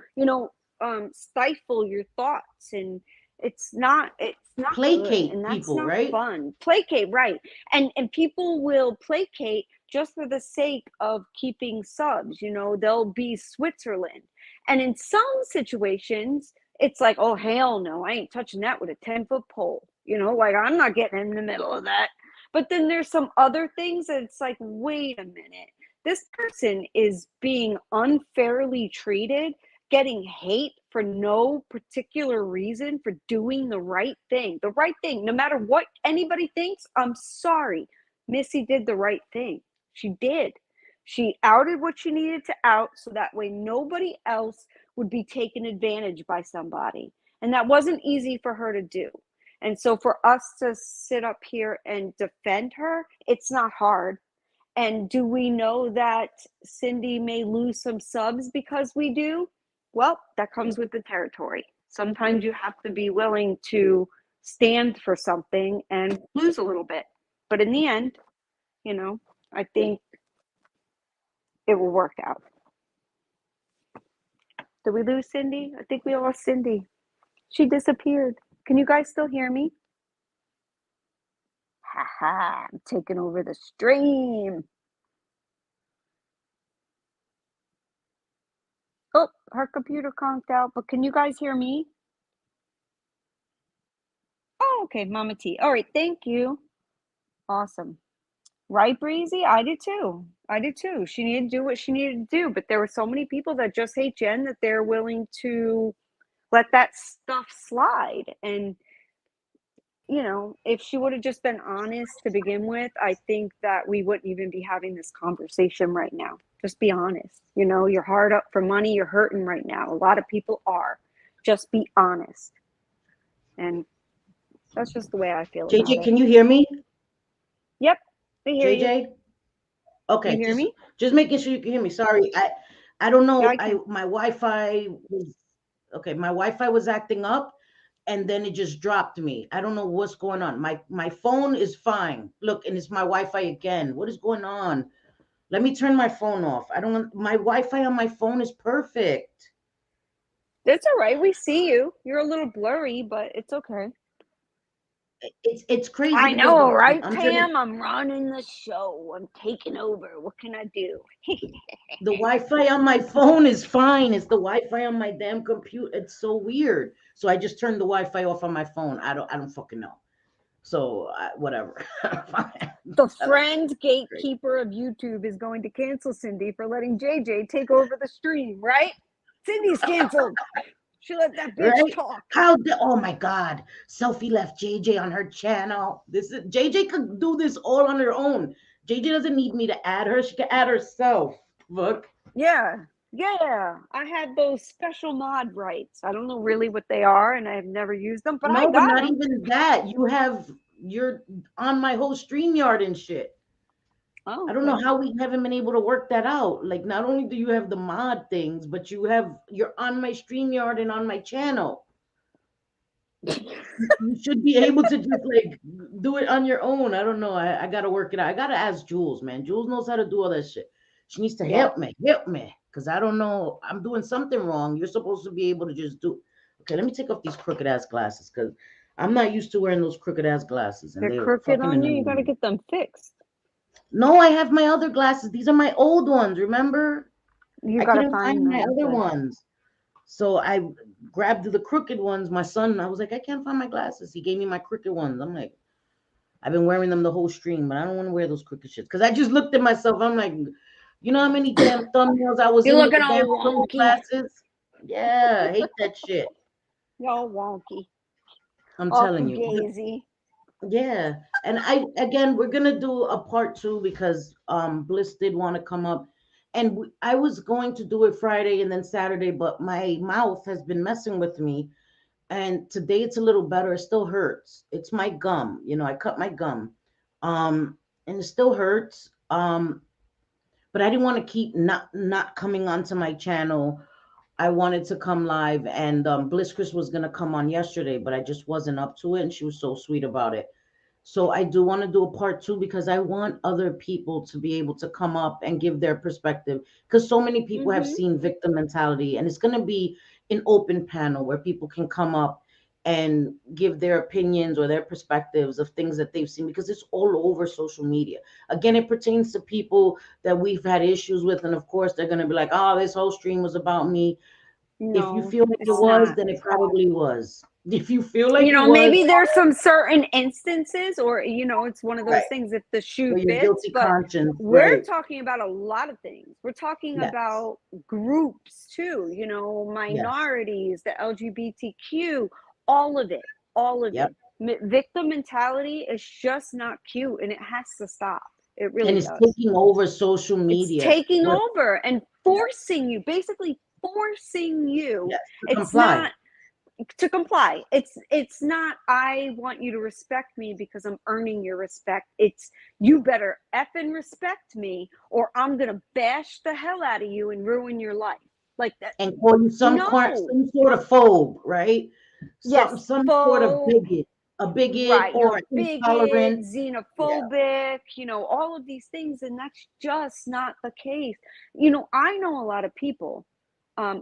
stifle your thoughts. And it's not good, Placate and that's people, not right? fun. Placate, right? And people will placate just for the sake of keeping subs. They'll be Switzerland, and in some situations it's like, oh hell no, I ain't touching that with a 10-foot pole. Like, I'm not getting in the middle of that. But then there's some other things that it's like, wait a minute, this person is being unfairly treated, getting hate for no particular reason, for doing the right thing. The right thing, no matter what anybody thinks, I'm sorry. Missy did the right thing. She did. She outed what she needed to out so that way nobody else would be taken advantage by somebody. And that wasn't easy for her to do. And so for us to sit up here and defend her, it's not hard. And do we know that Cindy may lose some subs because we do? Well, that comes with the territory. Sometimes you have to be willing to stand for something and lose a little bit. But in the end, I think it will work out. Did we lose Cindy? I think we lost Cindy. She disappeared. Can you guys still hear me? Haha, I'm taking over the stream. her computer conked out, but can you guys hear me? Oh, okay, Mama T. All right, thank you. Awesome. Right, Breezy? I did too. I did too. She needed to do what she needed to do, but there were so many people that just hate Jen that they're willing to let that stuff slide. And you know, if she would have just been honest to begin with, I think that we wouldn't even be having this conversation right now. Just be honest. You know, you're hard up for money, you're hurting right now. A lot of people are. Just be honest. And that's just the way I feel about JJ, it. can you hear me? Yep, I hear you. JJ? Okay, You hear me? just making sure you can hear me. Sorry, I don't know. Yeah, I can. My Wi-Fi was okay. My Wi-Fi was acting up, and then it just dropped me. I don't know what's going on. My phone is fine. Look, and it's my Wi-Fi again. What is going on? Let me turn my phone off. I don't want my Wi-Fi on my phone is perfect. It's all right. We see you. You're a little blurry, but it's okay. It's crazy. I because know, right, I'm Pam? turning I'm running the show. I'm taking over. What can I do? the Wi-Fi on my phone is fine. It's the Wi-Fi on my damn computer. It's so weird. So I just turned the Wi-Fi off on my phone. I don't fucking know. So whatever. The friend gatekeeper of YouTube is going to cancel Cindy for letting JJ take over the stream, right? Cindy's canceled. She let that bitch Right? talk. Oh my God. Sophie left JJ on her channel. This is JJ could do this all on her own. JJ doesn't need me to add her. She can add herself. Look. Yeah. I had those special mod rights. I don't know really what they are, and I've never used them, but I No, but got not them. even that. You're on my whole StreamYard and shit. Oh, I don't know how we haven't been able to work that out. Like, not only do you have the mod things, but you're on my StreamYard and on my channel. You should be able to just like do it on your own. I don't know. I gotta work it out. I gotta ask Jules, man. Jules knows how to do all that shit. She needs to help me, because I don't know. I'm doing something wrong. You're supposed to be able to just do. Okay, let me take off these crooked ass glasses because I'm not used to wearing those crooked ass glasses, and they're they're crooked fucking on you. You annoying got to me. get them fixed. No, I have my other glasses. These are my old ones. Remember? You I got to couldn't find find my them. other But ones. So I grabbed the crooked ones. My son, I was like, I can't find my glasses. He gave me my crooked ones. I'm like, I've been wearing them the whole stream, but I don't want to wear those crooked shits. Because I just looked at myself. I'm like, you know how many damn thumbnails I was you're in with looking the all damn crooked wonky. glasses? Yeah, I hate that shit. You're all wonky. I'm All telling you. fugazi. Yeah. And we're gonna do a part 2 because Bliss did want to come up. And I was going to do it Friday and then Saturday, but my mouth has been messing with me. And today it's a little better. It still hurts. It's my gum. I cut my gum. And it still hurts. But I didn't want to keep not coming onto my channel. I wanted to come live, and Bliss Chris was gonna come on yesterday, but I just wasn't up to it, and she was so sweet about it. So I do want to do a part 2 because I want other people to be able to come up and give their perspective, because so many people have seen victim mentality, and it's going to be an open panel where people can come up and give their opinions or their perspectives of things that they've seen, because it's all over social media. Again, it pertains to people that we've had issues with, and of course they're going to be like, oh, this whole stream was about me. If you No, feel like it it's was, not. then it probably was. If you feel like You it know, was, maybe there's some certain instances, or it's one of those right, things if the shoe for your fits, guilty but conscience, we're right? talking about a lot of things. We're talking Yes, about groups too, yes, minorities, the LGBTQ, all of it, all of yep. it. Victim mentality is just not cute, and it has to stop. It And really it's does. taking over social It's media. taking over and forcing you, basically forcing you. Yes, to It's comply. not to comply. It's not I want you to respect me because I'm earning your respect. It's you better effing respect me or I'm gonna bash the hell out of you and ruin your life. Like that. And call you No. some sort of phobe, right? Yes, Some sort of faux. bigot, a bigot Right, you're or a bigot, intolerant. Yeah, xenophobic, all of these things, and that's just not the case. I know a lot of people. I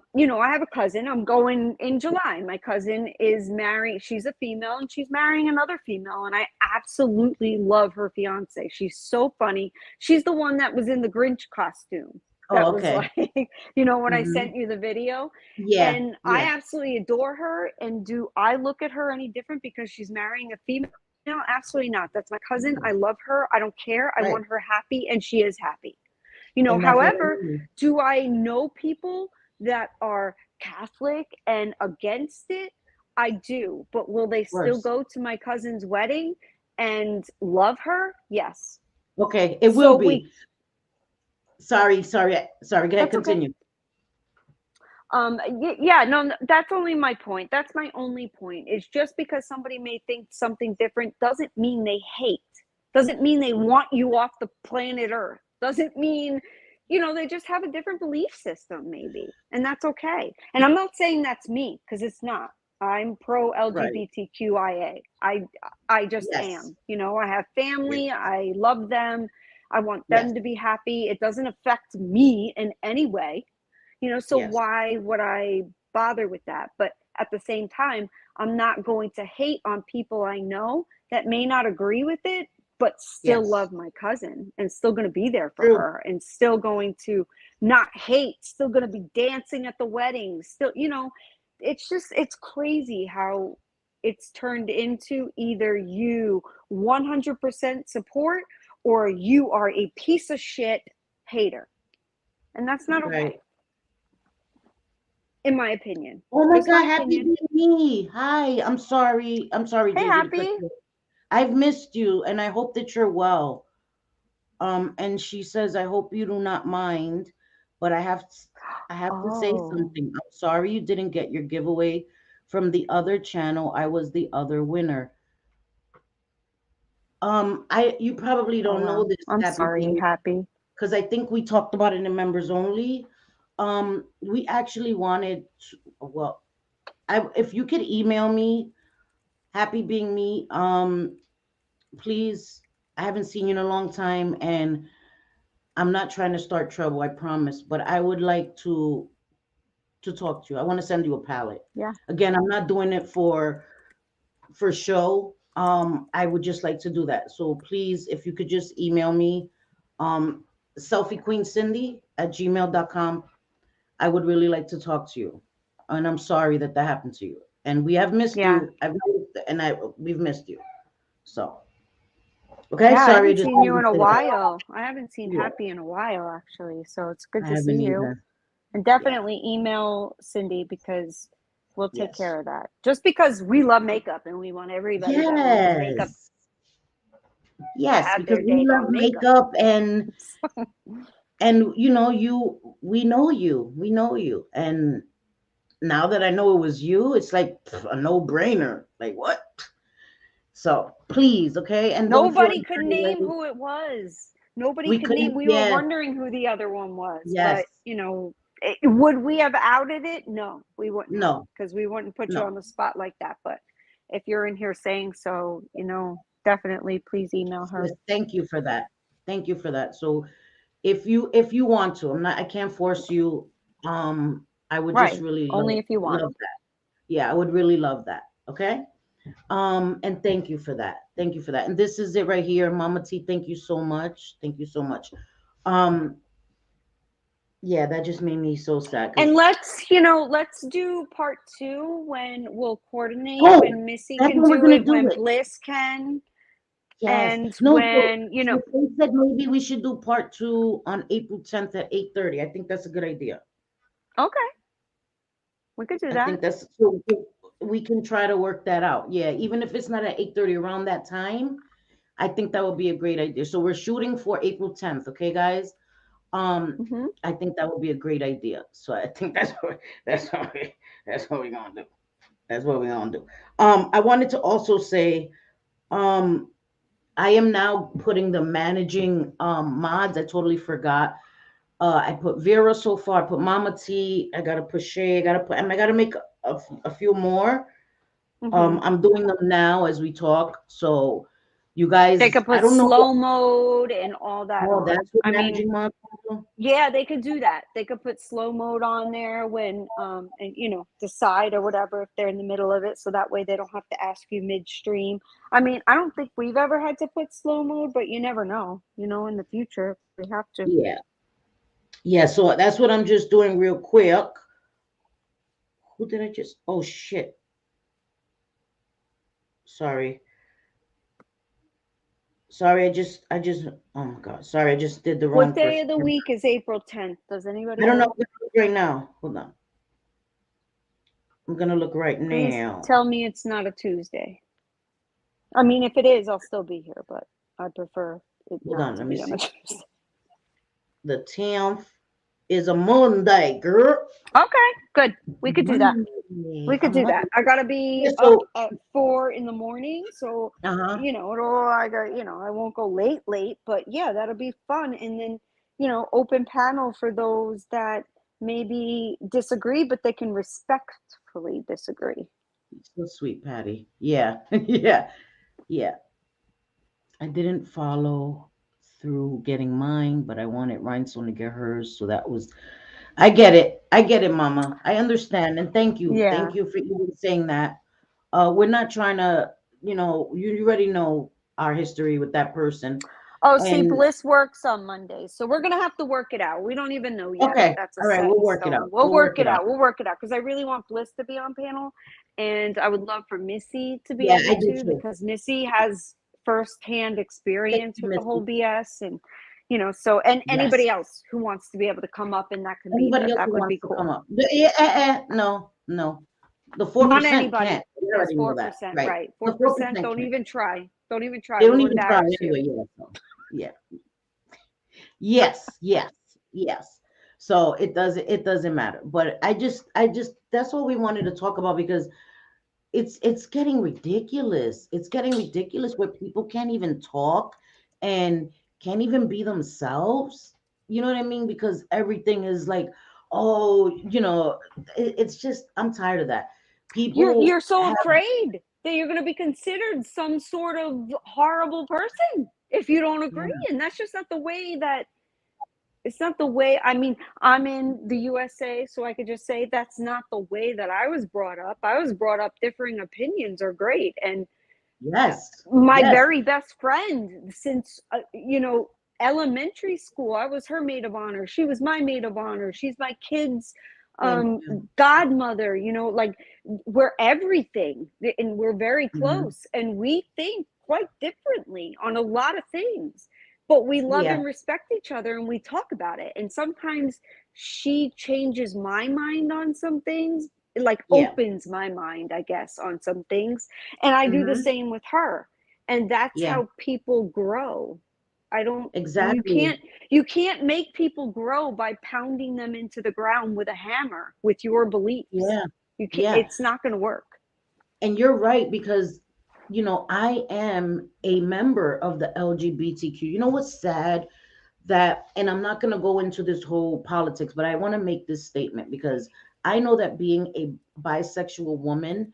have a cousin. I'm going in July. My cousin is married. She's a female and she's marrying another female. And I absolutely love her fiance. She's so funny. She's the one that was in the Grinch costume. that Oh, was okay. like, you know, when I Hmm. sent you the video. Yeah, And I yeah. absolutely adore her. And do I look at her any different because she's marrying a female? Absolutely not. That's my cousin. I love her. I don't care. I Right. want her happy, and she is happy. You know, And that's what I however, mean. do I know people that are Catholic and against it? I do. But will they Of still course. go to my cousin's wedding and love her? Yes. Okay, it will So we be. Sorry. Go ahead, That's okay. continue. Yeah, no, that's only my point. That's my only point. Is just because somebody may think something different doesn't mean they hate. Doesn't mean they want you off the planet Earth. Doesn't mean, you know, they just have a different belief system maybe. And that's okay. And I'm not saying that's me because it's not. I'm pro Right. LGBTQIA. I just Yes. am. You know, I have Yes. family. I love them. I want Yes. them to be happy. It doesn't affect me in any way, you know, so Yes. why would I bother with that? But at the same time, I'm not going to hate on people I know that may not agree with it, but still Yes. love my cousin and still going to be there for True. her and still going to not hate, still going to be dancing at the wedding, still, you know, it's just, it's crazy how it's turned into either you 100% support or you are a piece of shit hater. And that's not Right. okay, in my opinion. Oh my Just my God, happy opinion. being me. Hi. I'm sorry. I'm sorry, Hey, JJ, to cut Happy. you. I've missed you and I hope that you're well. And she says, I hope you do not mind, but I have to say Oh, something. I'm sorry you didn't get your giveaway from the other channel. I was the other winner. I you probably oh don't know well. this, I'm Happy sorry, Being, Happy. because I think we talked about it in members only. We actually wanted to, well, if you could email me, Happy Being Me, please. I haven't seen you in a long time, and I'm not trying to start trouble, I promise, but I would like to talk to you. I want to send you a palette. Yeah. Again, I'm not doing it for show. I would just like to do that. So please, if you could just email me, um, selfiequeencindy@gmail.com. I would really like to talk to you. And I'm sorry that that happened to you. And we have missed Yeah. you. We've missed you. So, okay, Yeah, I sorry, I haven't just seen you wanted in to a say that. while. I haven't seen Yeah, Happy in a while, actually. So it's good I to see haven't you. either. And Yeah. definitely email Cindy because we'll take Yes. care of that. Just because we love makeup and we want everybody that loves makeup Yes. to Yes, have because their we love daggone makeup. makeup, and you know we know you, and now that I know it was you, it's like a no-brainer. Like what? So please, okay, and don't feel Nobody like could turning name away. who it was. Nobody We could name. couldn't. We were Yeah. wondering who the other one was, Yes. but you know, would we have outed it? No, we wouldn't have, No. because we wouldn't put you on No. the spot like that. But if you're in here saying so, you know, definitely please email her. Yes, thank you for that. Thank you for that. So if you want to, I can't force you. I would just Right. really Only if you want. love that. Yeah, I would really love that. Okay. And thank you for that. Thank you for that. And this is it right here, Mama T. Thank you so much. Thank you so much. Um, yeah, that just made me so sad And because let's, you know, let's do part two when we'll coordinate oh, when Missy that's can when we're do gonna it, do when it. Bliss can, Yes. and No, so when, you know, so they said maybe we should do part two on April 10th at 8:30. I think that's a good idea. okay, we could do I that. think that's so we can try to work that out. Yeah, even if it's not at 8:30 around that time, I think that would be a great idea. So we're shooting for April 10th, okay, guys? Hmm. I think that would be a great idea. So I think that's what we're gonna do. That's what we're gonna do. I wanted to also say, um, I am now putting the managing mods. I totally forgot. I put Vera so far. I put Mama T. I gotta put Shay. I gotta make a few more. Hmm. I'm doing them now as we talk. So you They guys, could I put don't know what. slow mode and all that Oh, on. that's what I mean, managing mods do? yeah, they could do that. They could put slow mode on there when, and you know, decide or whatever if they're in the middle of it, so that way they don't have to ask you midstream. I mean, I don't think we've ever had to put slow mode, but you never know. You know, in the future if we have to. Yeah. Yeah, so that's what I'm just doing real quick. Who did I just? Oh shit. Sorry. Sorry, I just oh my god. Sorry, I just did the What wrong day of person. the week is April 10th? Does I anybody don't know. know? I'm gonna look right now. Hold on. I'm gonna look right Please now. tell me it's not a Tuesday. I mean, if it is, I'll still be here, but I prefer it Hold not on, to let me be on a see. Tuesday. The 10th is a Monday, girl. Okay, good. We could do that. Monday. We could do that. I gotta be Yeah, up so at 4 in the morning, so uh-huh. I got I won't go late, but yeah, that'll be fun. And then open panel for those that maybe disagree, but they can respectfully disagree. So sweet, Patty. Yeah. Yeah. Yeah. I didn't follow through getting mine, but I wanted Rhinestone to get hers. So that was I get it. I get it, Mama. I understand. And thank you. Yeah. Thank you for even saying that. We're not trying to, you already know our history with that person. Oh, see, And Bliss works on Mondays, so we're gonna have to work it out. We don't even know yet if okay, that's a all right, set we'll in work it stone. out. We'll We'll work work it it out. out. We'll work it out because I really want Bliss to be on panel, and I would love for Missy to be Yeah, I able do to too. because Missy has firsthand Thank experience you, with the whole Missy. BS, and so and Yes. anybody else who wants to be able to come up and that can be Anybody there, else that who would wants be to come cool. up? No, no. The Not 4% anybody. can't. We Yes, already know that, 4%, right? right? The 4%. 4% Don't can't. even try. Don't even try. They don't We'll even try embarrass you. anyway. Yeah. So, yeah. Yes, yes, yes. So it doesn't matter. But I just that's what we wanted to talk about because it's getting ridiculous. It's getting ridiculous where people can't even talk and can't even be themselves. You know what I mean? Because everything is like, oh, it's just I'm tired of that. You're People so have afraid that you're going to be considered some sort of horrible person if you don't agree, yeah, and that's just not the way that it's not the way. I mean, I'm in the USA, so I could just say that's not the way that I was brought up. I was brought up differing opinions are great, and yes, my yes, very best friend since elementary school, I was her maid of honor, she was my maid of honor, she's my kids thank um you. godmother, like we're everything, and we're very Hmm. close, and we think quite differently on a lot of things, but we love Yeah, and respect each other, and we talk about it, and sometimes she changes my mind on some things, like yeah, opens my mind, I guess, on some things, and I do the hmm, same with her, and that's yeah, how people grow. I don't you exactly. can't you can't make people grow by pounding them into the ground with a hammer with your beliefs. Yeah, You can't, yeah. it's not going to work. And you're right because I am a member of the LGBTQ. You know what's sad? That, and I'm not going to go into this whole politics, but I want to make this statement because I know that being a bisexual woman,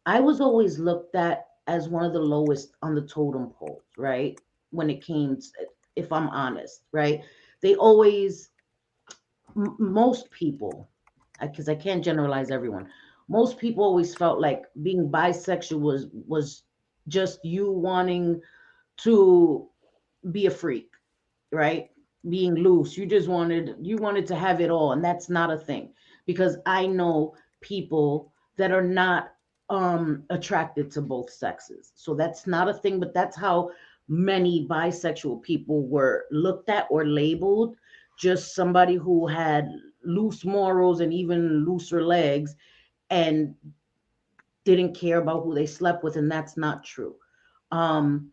I was always looked at as one of the lowest on the totem pole, right? When it came to, if I'm honest, right? They always, most people, because I can't generalize everyone, most people always felt like being bisexual was just you wanting to be a freak, right? Being loose. You wanted to have it all, and that's not a thing. Because I know people that are not attracted to both sexes. So that's not a thing, but that's how many bisexual people were looked at or labeled, just somebody who had loose morals and even looser legs and didn't care about who they slept with, and that's not true. Um,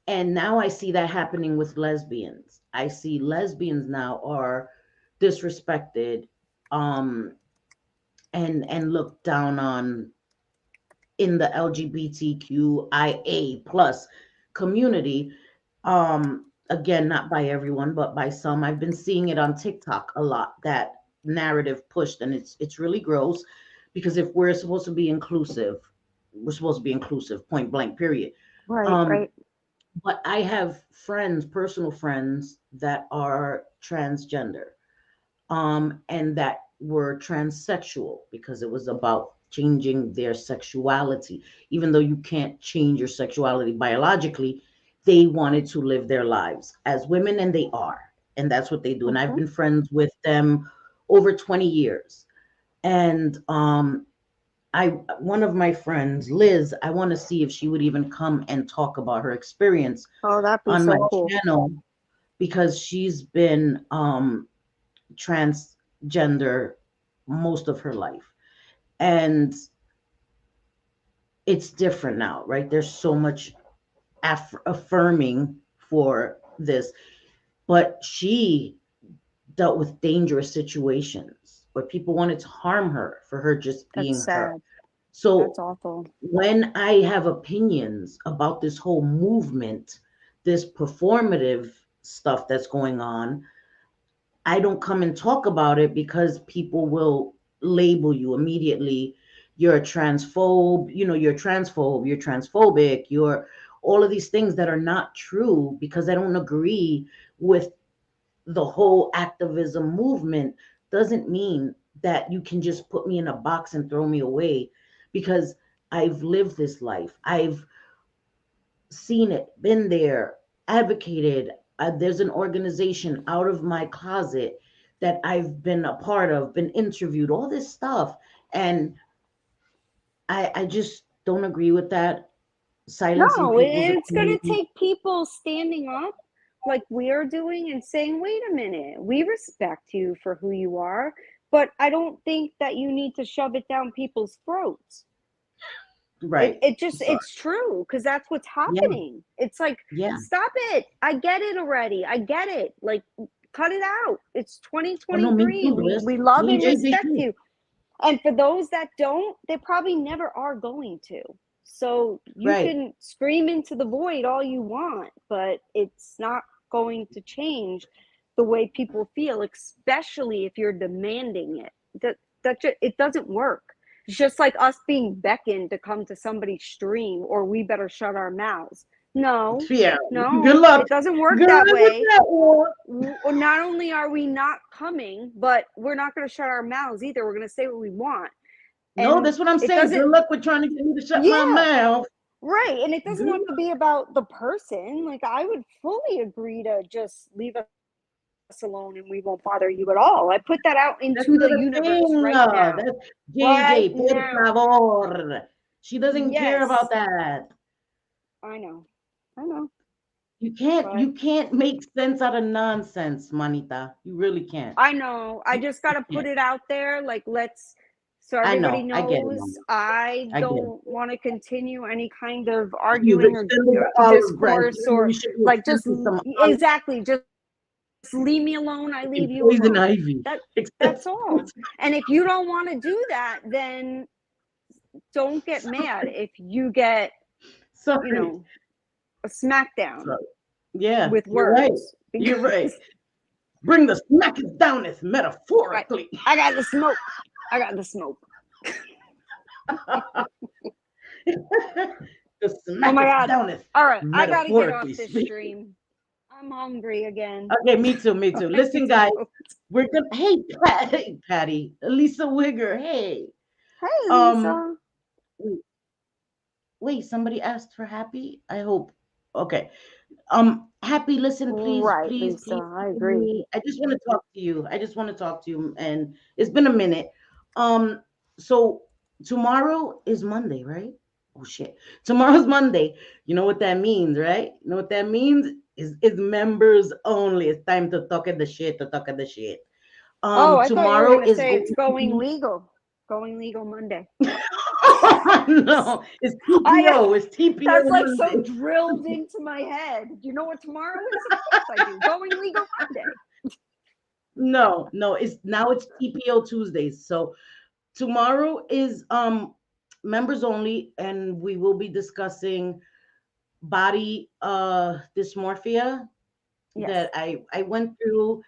and now I see that happening with lesbians. I see lesbians now are disrespected, um, and looked down on in the LGBTQIA plus community. Again, not by everyone, but by some. I've been seeing it on TikTok a lot. That narrative pushed, and it's really gross because if we're supposed to be inclusive, we're supposed to be inclusive. Point blank. Period. Right, Um, right. but I have friends, personal friends that are transgender, and that were transsexual because it was about changing their sexuality. Even though you can't change your sexuality biologically, they wanted to live their lives as women, and they are. and that's what they do. And I've Okay. been friends with them over 20 years. And I one of my friends, Liz, I want to see if she would even come and talk about her experience Oh, that'd be on my so cool. channel, because she's been transgender most of her life. And it's different now, right? There's so much affirming for this, but she dealt with dangerous situations where people wanted to harm her for her just That's being her. sad. So That's awful. when I have opinions about this whole movement, this performative stuff that's going on, I don't come and talk about it because people will label you immediately. You're a transphobe, you're transphobe, you're transphobic, you're all of these things that are not true, because I don't agree with the whole activism movement. Doesn't mean that you can just put me in a box and throw me away, because I've lived this life. I've seen it, been there, advocated. There's an organization out of my closet that I've been a part of, been interviewed, all this stuff. And I just don't agree with that. Silencing No, people's it's going to opinions. take people standing up like we're doing and saying, wait a minute, we respect you for who you are, but I don't think that you need to shove it down people's throats. Right. It's true, because that's what's Yeah. happening. It's like, Yeah. stop it. I get it already. I get it. Like, cut it out. It's Oh, no, me 2023. too, Bliss. We love Me and and JJ respect too. you. And for those that don't, they probably never are going to. So you Right. can scream into the void all you want, but it's not going to change the way people feel, especially if you're demanding it. It doesn't work. It's just like us being beckoned to come to somebody's stream, or we better shut our mouths. No, Yeah. no, Good luck. it doesn't work Good that luck with way. that one. Not only are we not coming, but we're not going to shut our mouths either. We're going to say what we want. No, And that's what I'm it saying. doesn't, Good luck with trying to get me to shut my yeah, mouth. right. And it doesn't Good have to be about the person. Like, I would fully agree to just leave us alone and we won't bother you at all. I put that out That's into not the a universe thing. right now. That's Right JJ, por now. favor. She doesn't care about Yes, that. I know. I know. You But can't make sense out of nonsense, Manita. You really can't. I know. I You just got to put can't. it out there. Like, so I everybody know. I get it, knows Mama. I I get it. don't want to continue any kind of You've arguing or extended the olive branch. discourse, or You should be like, just extending some exactly, just leave me alone. I leave you poison alone. ivy. That's all. And if you don't want to do that, then don't get mad if you get, Sorry. a smackdown Sorry. Yeah, with you're right. words. You're right. Bring the smackers down as Right. metaphorically. I got the smoke. I got the smoke. The smackers Oh my God. down as All right. I got to get off metaphorically this speaking. stream. I'm hungry again. Okay, me too. Listen, guys, we're gonna. Hey, Patty, Lisa Wigger. Hey, Hey, um, Lisa. wait. Somebody asked for Happy. I hope. Okay. Happy, listen, please, Right, please, Lisa. please. I agree. I just want to talk to you. And it's been a minute. So tomorrow is Monday, right? Oh shit. Tomorrow's Monday. You know what that means, right? You know what that means? Is members only. It's time to talk at the shit, Oh, I thought you were Tomorrow going to is say it's going going legal. Going legal Monday. no, it's TPO. It's TPO That's like so Monday. drilled into my head. Do you know what tomorrow is? Of course I do. Going legal Monday. No, it's TPO Tuesdays. So tomorrow is members only, and we will be discussing body dysmorphia that Yes. I went through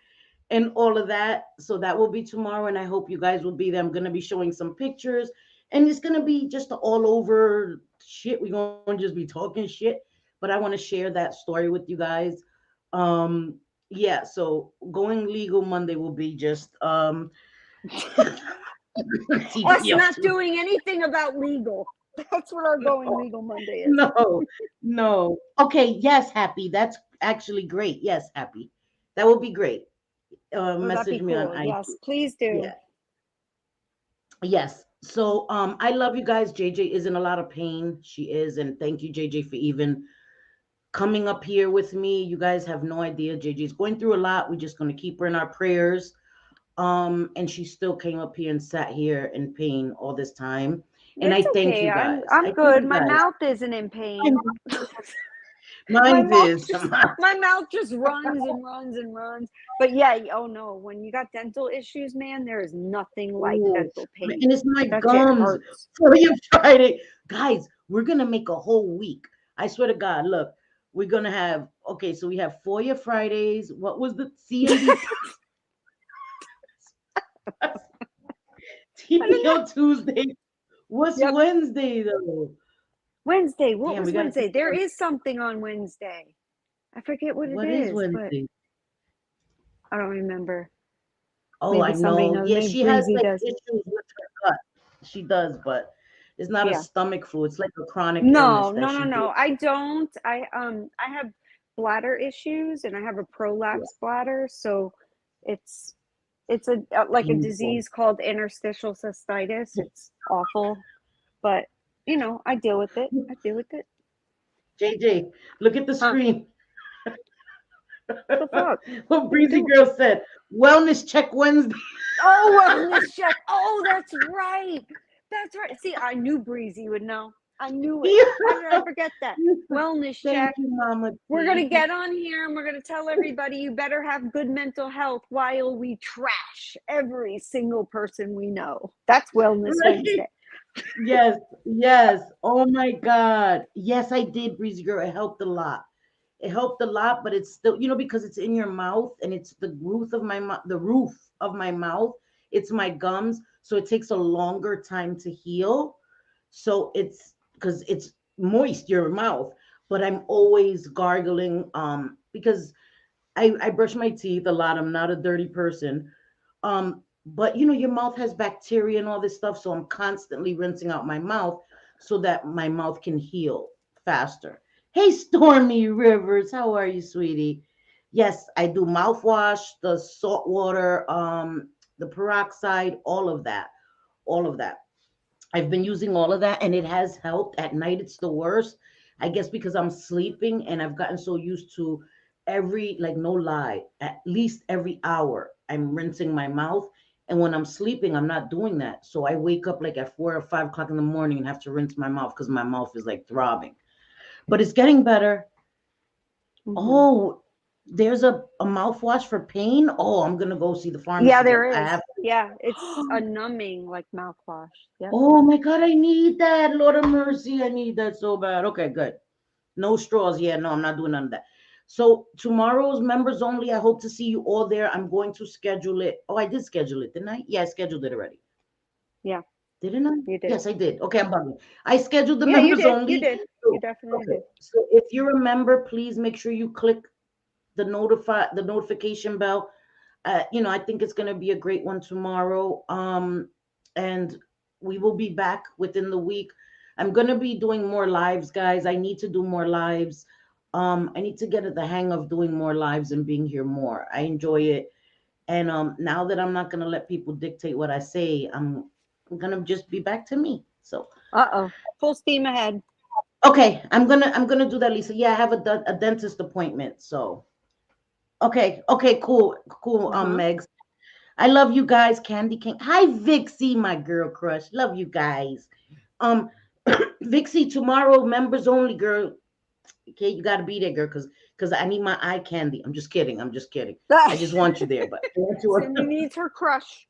and all of that. So that will be tomorrow, and I hope you guys will be there. I'm gonna be showing some pictures, and it's gonna be just all over shit. We're gonna just be talking shit, but I want to share that story with you guys. Yeah, so going legal Monday will be just Us not doing anything about legal. That's what our going legal Monday is. No. Okay, yes, Happy. That's actually great. Yes, Happy. That would be great. Oh, that'd Message be me on cool. IG. Yes, please do. Yeah. Yes. So I love you guys. JJ is in a lot of pain. She is, and thank you, JJ, for even coming up here with me. You guys have no idea. JJ's going through a lot. We're just gonna keep her in our prayers. And she still came up here and sat here in pain all this time. And I It's thank okay. you I'm guys. I'm I thank good. you My guys. mouth isn't in pain. My Mine mouth is. just my mouth just runs and runs and runs. But yeah, oh no, when you got dental issues, man, there is nothing like Ooh, dental pain. and it's my That shit gums. hurts. So you tried it, guys. We're gonna make a whole week. I swear to God. Look, we're gonna have. Okay, so we have Foya Fridays. What was the CMB? TPO Tuesday. What's Yep. Wednesday though? Wednesday. What Damn, we was gotta Wednesday? think There about is something on Wednesday. I forget what it what is is, but Wednesday. I don't remember. Oh, Maybe I somebody know. knows. Yeah, Maybe she has Breezy like does. issues with her gut. She does, but it's not a Yeah. stomach flu. It's like a chronic illness No, that no, no, she no. deals. I don't. I have bladder issues and I have a with. prolapse bladder, so it's it's a like a Painful. disease called interstitial cystitis. It's awful, but I deal with it. I deal with it. JJ, look at the Huh? screen. The fuck? What What are you Breezy doing? Girl said. Wellness check Wednesday. Oh, wellness check. Oh, that's right. That's right. See, I knew Breezy would know. I knew it. How did I forget that? Wellness Thank check. you, Mama We're going to T. get on here and we're going to tell everybody you better have good mental health while we trash every single person we know. That's Wellness Right? Wednesday. Yes, yes. Oh my God. Yes, I did, Breezy Girl. It helped a lot. It helped a lot, but it's still, because it's in your mouth and it's the roof of my mouth, the roof of my mouth. It's my gums, so it takes a longer time to heal. So it's because it's moist your mouth, but I'm always gargling because I brush my teeth a lot. I'm not a dirty person. But your mouth has bacteria and all this stuff, so I'm constantly rinsing out my mouth so that my mouth can heal faster. Hey, Stormy Rivers, how are you, sweetie? Yes, I do mouthwash, the salt water, the peroxide, all of that. I've been using all of that, and it has helped. At night, it's the worst. I guess because I'm sleeping, and I've gotten so used to like no lie, at least every hour, I'm rinsing my mouth. And when I'm sleeping, I'm not doing that. So I wake up like at 4 or 5 o'clock in the morning and have to rinse my mouth because my mouth is like throbbing. But it's getting better. Hmm. Oh, there's a mouthwash for pain. Oh, I'm gonna go see the Yeah, pharmacy then. there I is. have. Yeah, it's a numbing like mouthwash. Yep. Oh my God, I need that. Lord of mercy, I need that so bad. Okay, good. No straws. Yeah, no, I'm not doing none of that. So tomorrow's members only. I hope to see you all there. I'm going to schedule it. Oh, I did schedule it, didn't I? Yeah, I scheduled it already. Yeah, Didn't I? you did. Yes, I did. Okay, I'm bugging. I scheduled the Yeah, you members did. You only. did. You So, definitely okay. did. So if you're a member, please make sure you click the notification bell. I think it's gonna be a great one tomorrow. And we will be back within the week. I'm gonna be doing more lives, guys. I need to do more lives. I need to get at the hang of doing more lives and being here more. I enjoy it. And now that I'm not gonna let people dictate what I say, I'm gonna just be back to me. So Uh-oh. Full steam ahead. okay, I'm gonna do that, Lisa. Yeah, I have a dentist appointment. So okay, cool, cool. Uh-huh. Megs, I love you guys. Candy King. Hi, Vixie, my girl crush. Love you guys. Um, Vixie, tomorrow members only, girl. Okay, you gotta be there, girl, because I need my eye candy. I'm just kidding. I'm just kidding. I just want you there, but I want Cindy you needs her crush.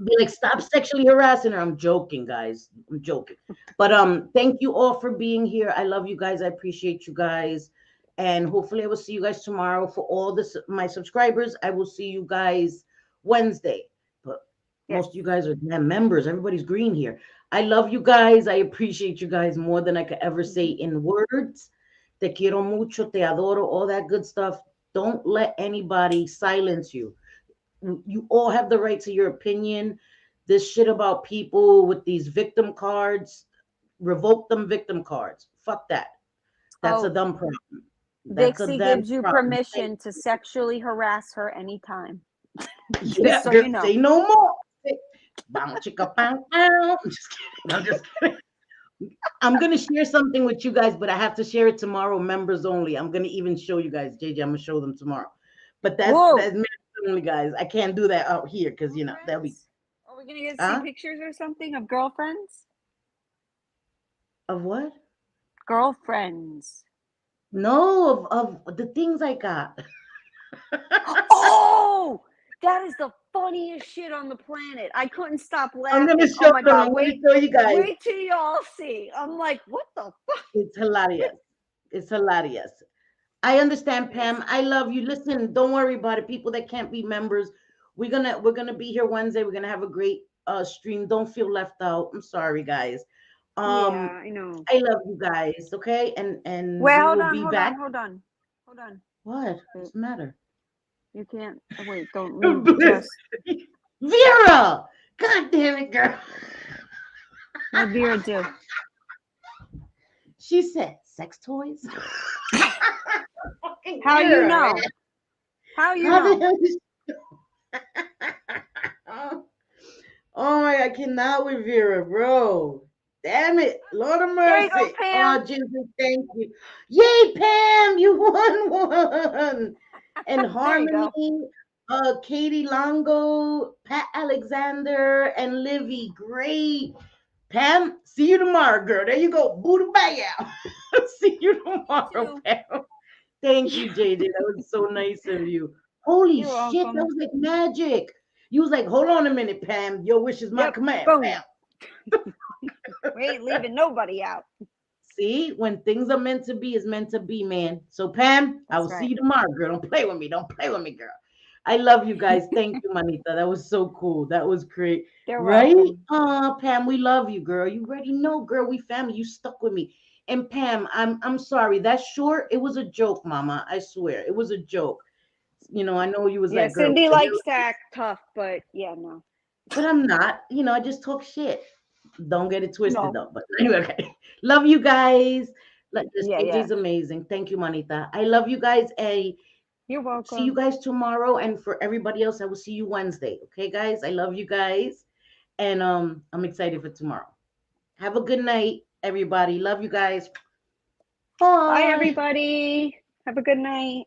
be like, stop sexually harassing her. I'm joking, guys. I'm joking. But thank you all for being here. I love you guys. I appreciate you guys. And hopefully I will see you guys tomorrow. For all this my subscribers, I will see you guys Wednesday. But Yes. most of you guys are members. Everybody's green here. I love you guys. I appreciate you guys more than I could ever say Mhm. in words. Te quiero mucho, te adoro, all that good stuff. Don't let anybody silence you. You all have the right to your opinion. This shit about people with these victim cards, revoke them victim cards. Fuck that. That's a Oh, dumb problem. That's a Dixie damn gives you problem. permission to sexually harass her anytime. Yeah, Just so girl, you know. say no more. Bang, chicka, bang, bang. I'm just kidding. I'm just kidding. I'm gonna share something with you guys, but I have to share it tomorrow. Members only. I'm gonna even show you guys, JJ. I'm gonna show them tomorrow. But Whoa. that's members only, guys. I can't do that out here because that'll be Girlfriends? Are we gonna get to see huh? pictures or something of girlfriends? Of what? Girlfriends. No, of the things I got. Oh, that is the funniest shit on the planet. I couldn't stop I'm laughing. gonna Oh show my them. god, I'm gonna wait, show you guys. wait till y'all see. I'm like, what the fuck? It's hilarious. It's hilarious. I understand, Pam. I love you. Listen, don't worry about it. People that can't be members, we're gonna be here Wednesday. We're gonna have a great stream. Don't feel left out. I'm sorry, guys. Yeah, Um, I know. I love you guys. Okay, and Wait, we hold will on, be hold back. on, hold on, hold on. What? Wait, What's the matter? you can't. Oh, wait, don't leave Bliss. just. Vera! God damn it, girl. What Vera do? She said sex toys. How you Vera, know? man. How you How the know? hell is Oh my, I cannot with Vera, bro. Damn it. Lord of There you go, mercy. Pam. Oh, Jesus, thank you. Yay, Pam, you won one. And There you Harmony, go. Katie Longo, Pat Alexander, and Livy. Great. Pam, see you tomorrow, girl. There you go. Buddha baya. See you tomorrow, too. Pam. Thank you, JJ. That was so nice of you. Holy You're shit, welcome. that was like magic. You was like, hold on a minute, Pam. Your wish is my Yep, command. boom. Pam. We ain't leaving nobody out. See, when things are meant to be, it's meant to be, man. So, Pam, I will That's see right. you tomorrow, girl. Don't play with me. Don't play with me, girl. I love you guys. Thank you, Manita. That was so cool. That was great. You're Right? welcome. Pam, we love you, girl. You already know, girl. We family. You stuck with me. And Pam, I'm sorry. That short, it was a joke, Mama. I swear, it was a joke. I know you was Yeah, like, girl, Cindy what the likes to hell? act tough, but yeah, no. But I'm not. I just talk shit. Don't get it twisted No. though. But anyway, okay. Love you guys. This Yeah, KJ's amazing. Thank you, Manita. I love you guys. Hey, You're see you welcome. guys tomorrow. And for everybody else, I will see you Wednesday. Okay, guys. I love you guys. And I'm excited for tomorrow. Have a good night, everybody. Love you guys. Bye, Bye. everybody. Have a good night.